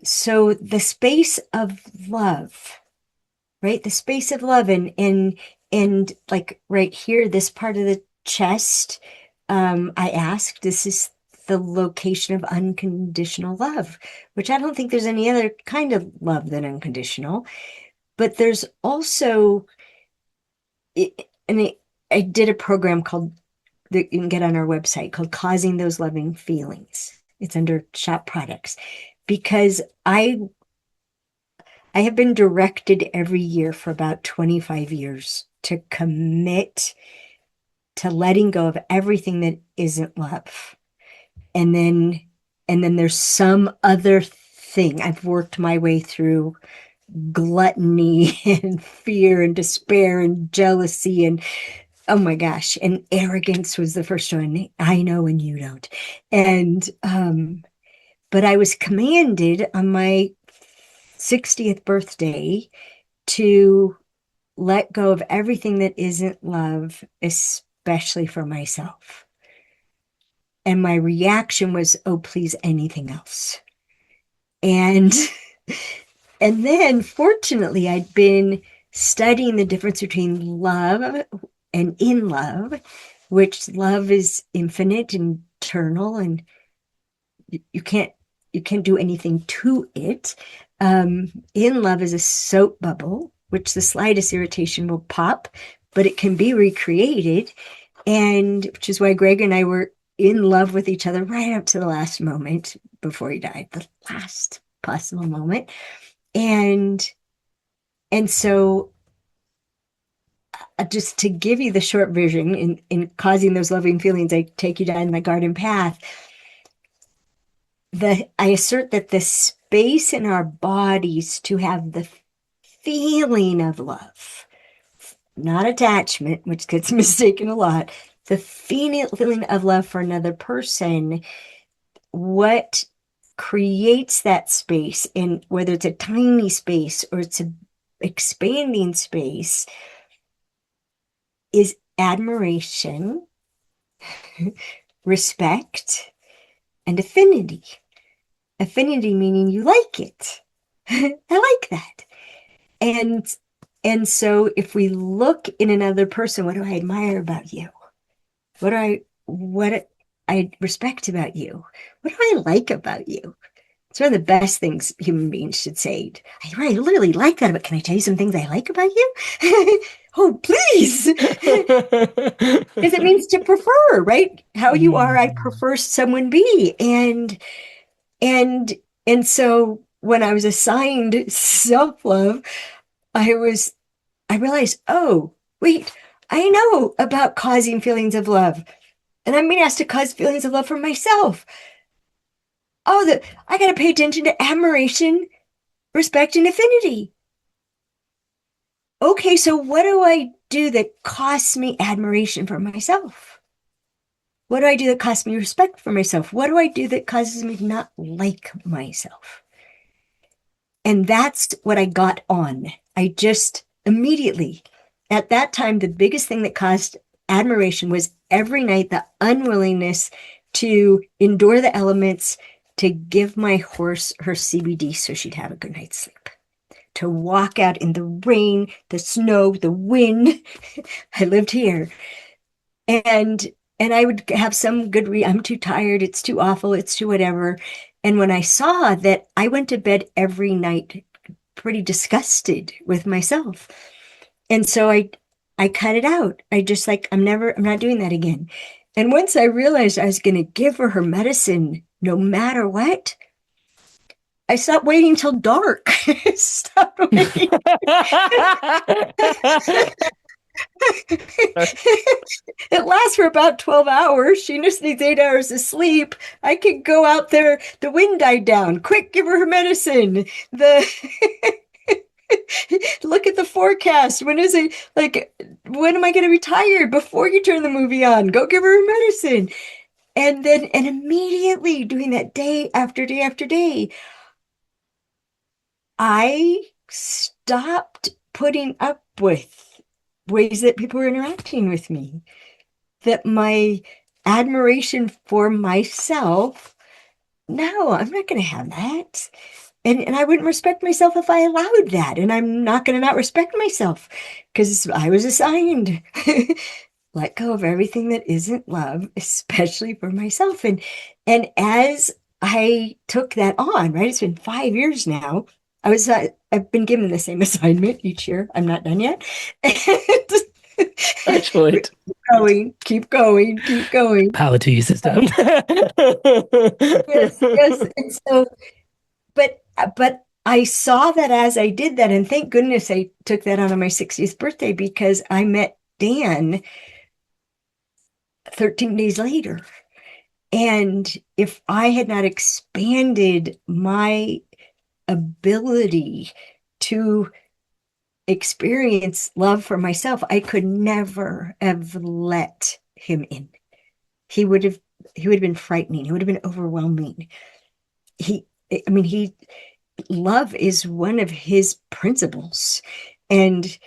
S1: the space of love, right? The space of love and like right here, this part of the chest, I asked, this is the location of unconditional love, which I don't think there's any other kind of love than unconditional. But there's also, I did a program called, that you can get on our website, called Causing Those Loving Feelings. It's under shop products, because I have been directed every year for about 25 years to commit to letting go of everything that isn't love. And then there's some other thing. I've worked my way through gluttony and fear and despair and jealousy and, oh my gosh, and arrogance was the first one. I know and you don't. And but I was commanded on my 60th birthday to let go of everything that isn't love, especially for myself. And my reaction was, oh, please, anything else. And and then fortunately, I'd been studying the difference between love and in love, which love is infinite and eternal, and you can't do anything to it. In love is a soap bubble, which the slightest irritation will pop, but it can be recreated. And which is why Greg and I were in love with each other right up to the last moment before he died, the last possible moment. And so just to give you the short version in causing those loving feelings, I take you down my garden path. I assert that the space in our bodies to have the feeling of love, not attachment, which gets mistaken a lot, the feeling of love for another person, what creates that space, and whether it's a tiny space or it's a expanding space, is admiration, respect, and affinity. Affinity meaning you like it. I like that. And so if we look in another person, what do I admire about you? What I respect about you? What do I like about you? It's one of the best things human beings should say. I literally like that, but can I tell you some things I like about you? Oh, please. Because it means to prefer, right? How you are, I
S2: Mm.
S1: prefer someone be. And and so when I was assigned self-love, I was I realized, oh, wait, I know about causing feelings of love. And I'm being asked to cause feelings of love for myself. Oh, I gotta pay attention to admiration, respect, and affinity. Okay, so what do I do that costs me admiration for myself? What do I do that costs me respect for myself? What do I do that causes me to not like myself? And that's what I got on. I just immediately, at that time, the biggest thing that caused admiration was every night the unwillingness to endure the elements, to give my horse her CBD so she'd have a good night's sleep, to walk out in the rain, the snow, the wind. I lived here. And I would have some good I'm too tired, it's too awful, it's too whatever. And when I saw that, I went to bed every night pretty disgusted with myself. And so I cut it out. I just like I'm not doing that again. And once I realized I was going to give her medicine no matter what, I stopped waiting till dark. Stopped waiting. It lasts for about 12 hours. She just needs 8 hours of sleep. I could go out there. The wind died down. Quick, give her her medicine. The look at the forecast. When is it? Like, when am I going to be tired? Before you turn the movie on, go give her her medicine. And immediately doing that day after day after day, I stopped putting up with ways that people were interacting with me, that my admiration for myself, no, I'm not going to have that. And I wouldn't respect myself if I allowed that. And I'm not going to not respect myself because I was assigned. Let go of everything that isn't love, especially for myself. And as I took that on, right, it's been 5 years now. I've been given the same assignment each year. I'm not done yet.
S2: Excellent.
S1: Keep going, keep going, keep going.
S2: Power to your system.
S1: Yes, yes. And so, but I saw that as I did that, and thank goodness I took that on my 60th birthday because I met Dan 13 days later. And if I had not expanded my ability to experience love for myself, I could never have let him in. He would have he would have been frightening. He would have been overwhelming. He I mean he love is one of his principles. And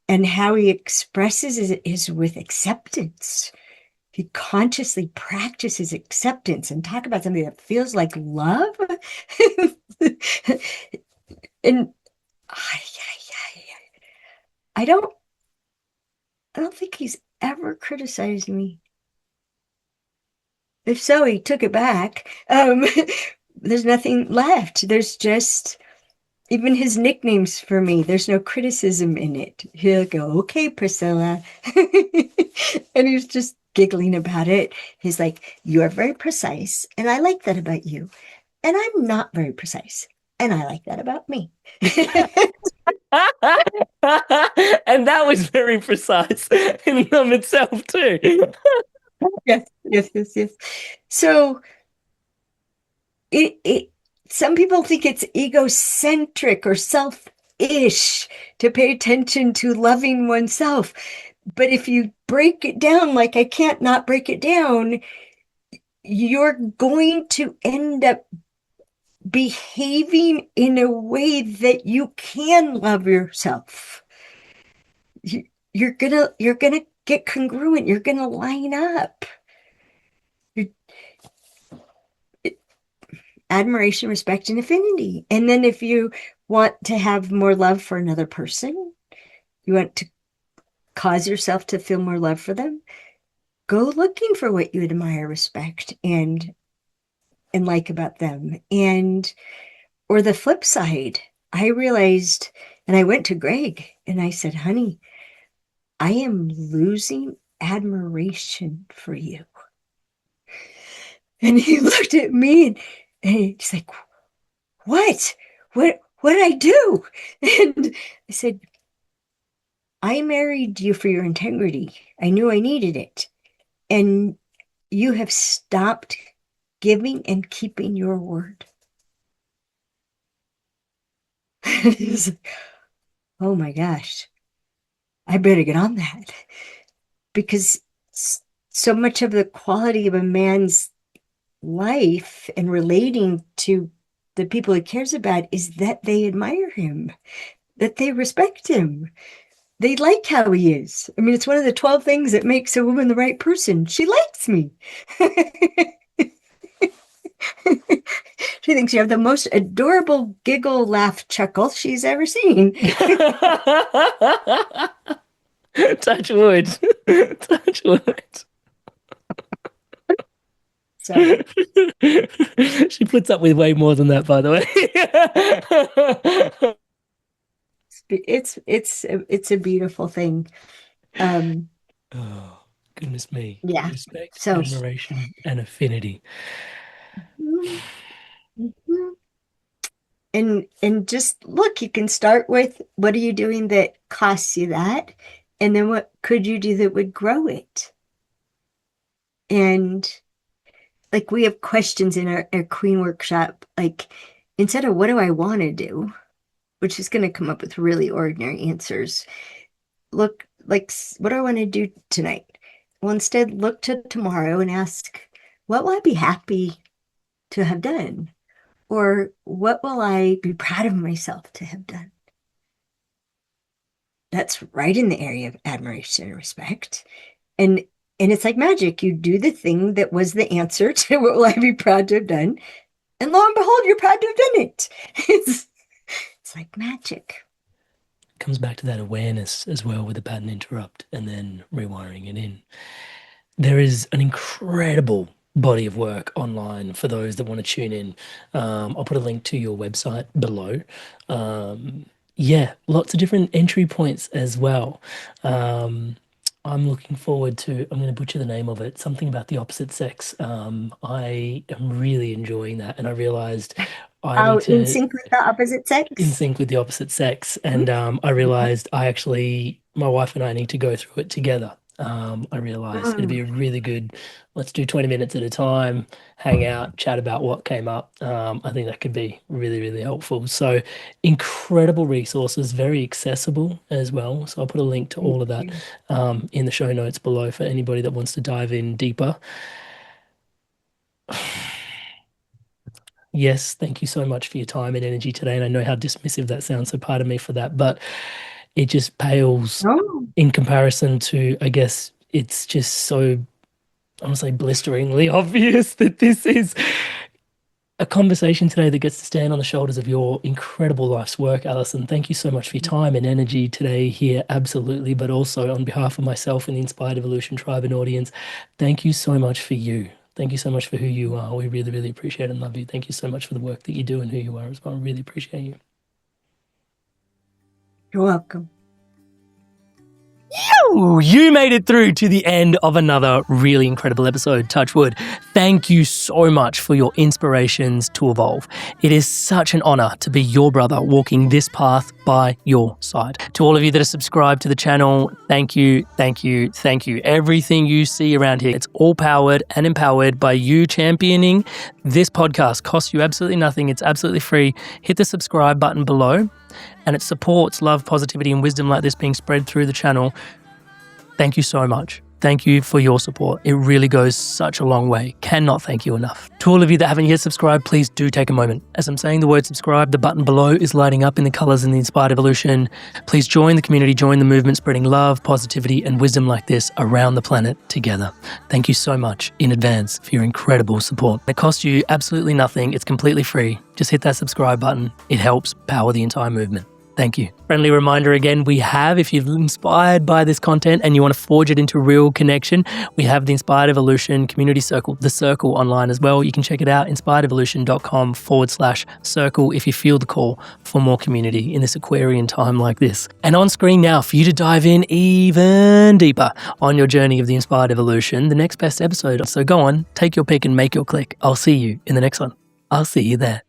S1: how he expresses it is with acceptance. He consciously practices acceptance, and talk about something that feels like love. And I don't I don't think he's ever criticized me. If so, he took it back. There's nothing left. There's just Even his nicknames for me, there's no criticism in it. He'll go, okay, Priscilla. And he's just giggling about it. He's like, you are very precise, and I like that about you. And I'm not very precise, and I like that about me.
S2: And that was very precise in and of itself too.
S1: Yes, yes, yes, yes. So it some people think it's egocentric or selfish to pay attention to loving oneself. But if you break it down, like I can't not break it down, you're going to end up behaving in a way that you can love yourself. You, you're gonna get congruent. You're gonna line up. You- Admiration, respect, and affinity. And then if you want to have more love for another person, you want to cause yourself to feel more love for them, go looking for what you admire, respect, and like about them. And or the flip side, I realized, and I went to Greg and I said, honey, I am losing admiration for you. And he looked at me and he's like, what? What did I do? And I said, I married you for your integrity. I knew I needed it. And you have stopped giving and keeping your word. He's like, oh my gosh, I better get on that because so much of the quality of a man's life and relating to the people he cares about is that they admire him, that they respect him. They like how he is. I mean, it's one of the 12 things that makes a woman the right person. She likes me. She thinks you have the most adorable giggle, laugh, chuckle she's ever seen.
S2: Touch wood. Touch wood.
S1: So
S2: She puts up with way more than that, by the way.
S1: it's a beautiful thing. Um,
S2: Oh, goodness me.
S1: yeah.
S2: Respect,
S1: So
S2: admiration, and affinity.
S1: mhm, mhm. And just look, you can start with what are you doing that costs you that? And then what could you do that would grow it? And like we have questions in our Queen workshop, like instead of what do I want to do, which is going to come up with really ordinary answers, look like what do I want to do tonight? Well, instead, look to tomorrow and ask, what will I be happy to have done? Or what will I be proud of myself to have done? That's right in the area of admiration and respect. And and it's like magic. You do the thing that was the answer to what will I be proud to have done. And lo and behold, you're proud to have done it. It's like magic.
S2: Comes back to that awareness as well with the pattern interrupt and then rewiring it in. There is an incredible body of work online for those that want to tune in. I'll put a link to your website below. Yeah, lots of different entry points as well. Um, I'm looking forward to, I'm going to butcher the name of it, something about the opposite sex. I am really enjoying that. And I realized I
S1: Oh,
S2: need
S1: in
S2: to
S1: sync with the opposite
S2: in
S1: sex.
S2: sync with the opposite sex. And I realized my wife and I need to go through it together. I realized it'd be
S1: Mm.
S2: a really good, let's do 20 minutes at a time, hang out, chat about what came up. I think that could be really, really helpful. So, incredible resources, very accessible as well. So, I'll put a link to
S1: Thank
S2: all of that
S1: you.
S2: in the show notes below for anybody that wants to dive in deeper. Yes, thank you so much for your time and energy today. And I know how dismissive that sounds, so pardon me for that. But it just pales
S1: Oh,
S2: in comparison to, I guess, it's just so, I want to say, blisteringly obvious that this is a conversation today that gets to stand on the shoulders of your incredible life's work, Alison. Thank you so much for your time and energy today here, absolutely. But also on behalf of myself and the Inspired Evolution Tribe and audience, thank you so much for you. Thank you so much for who you are. We really, really appreciate and love you. Thank you so much for the work that you do and who you are as well. I really appreciate you.
S1: You're welcome.
S2: You made it through to the end of another really incredible episode, touch wood. Thank you so much for your inspirations to evolve. It is such an honor to be your brother walking this path by your side. To all of you that are subscribed to the channel, thank you, thank you, thank you. Everything you see around here, it's all powered and empowered by you championing this podcast. Costs you absolutely nothing. It's absolutely free. Hit the subscribe button below. And it supports love, positivity, and wisdom like this being spread through the channel. Thank you so much. Thank you for your support. It really goes such a long way. Cannot thank you enough. To all of you that haven't yet subscribed, please do take a moment. As I'm saying the word subscribe, the button below is lighting up in the colors in the Inspired Evolution. Please join the community, join the movement, spreading love, positivity, and wisdom like this around the planet together. Thank you so much in advance for your incredible support. It costs you absolutely nothing. It's completely free. Just hit that subscribe button. It helps power the entire movement. Thank you. Friendly reminder again, we have, if you're inspired by this content and you want to forge it into real connection, we have the Inspired Evolution Community Circle, the Circle online as well. You can check it out, inspiredevolution.com/circle if you feel the call for more community in this Aquarian time like this. And on screen now for you to dive in even deeper on your journey of the Inspired Evolution, the next best episode. So go on, take your pick and make your click. I'll see you in the next one. I'll see you there.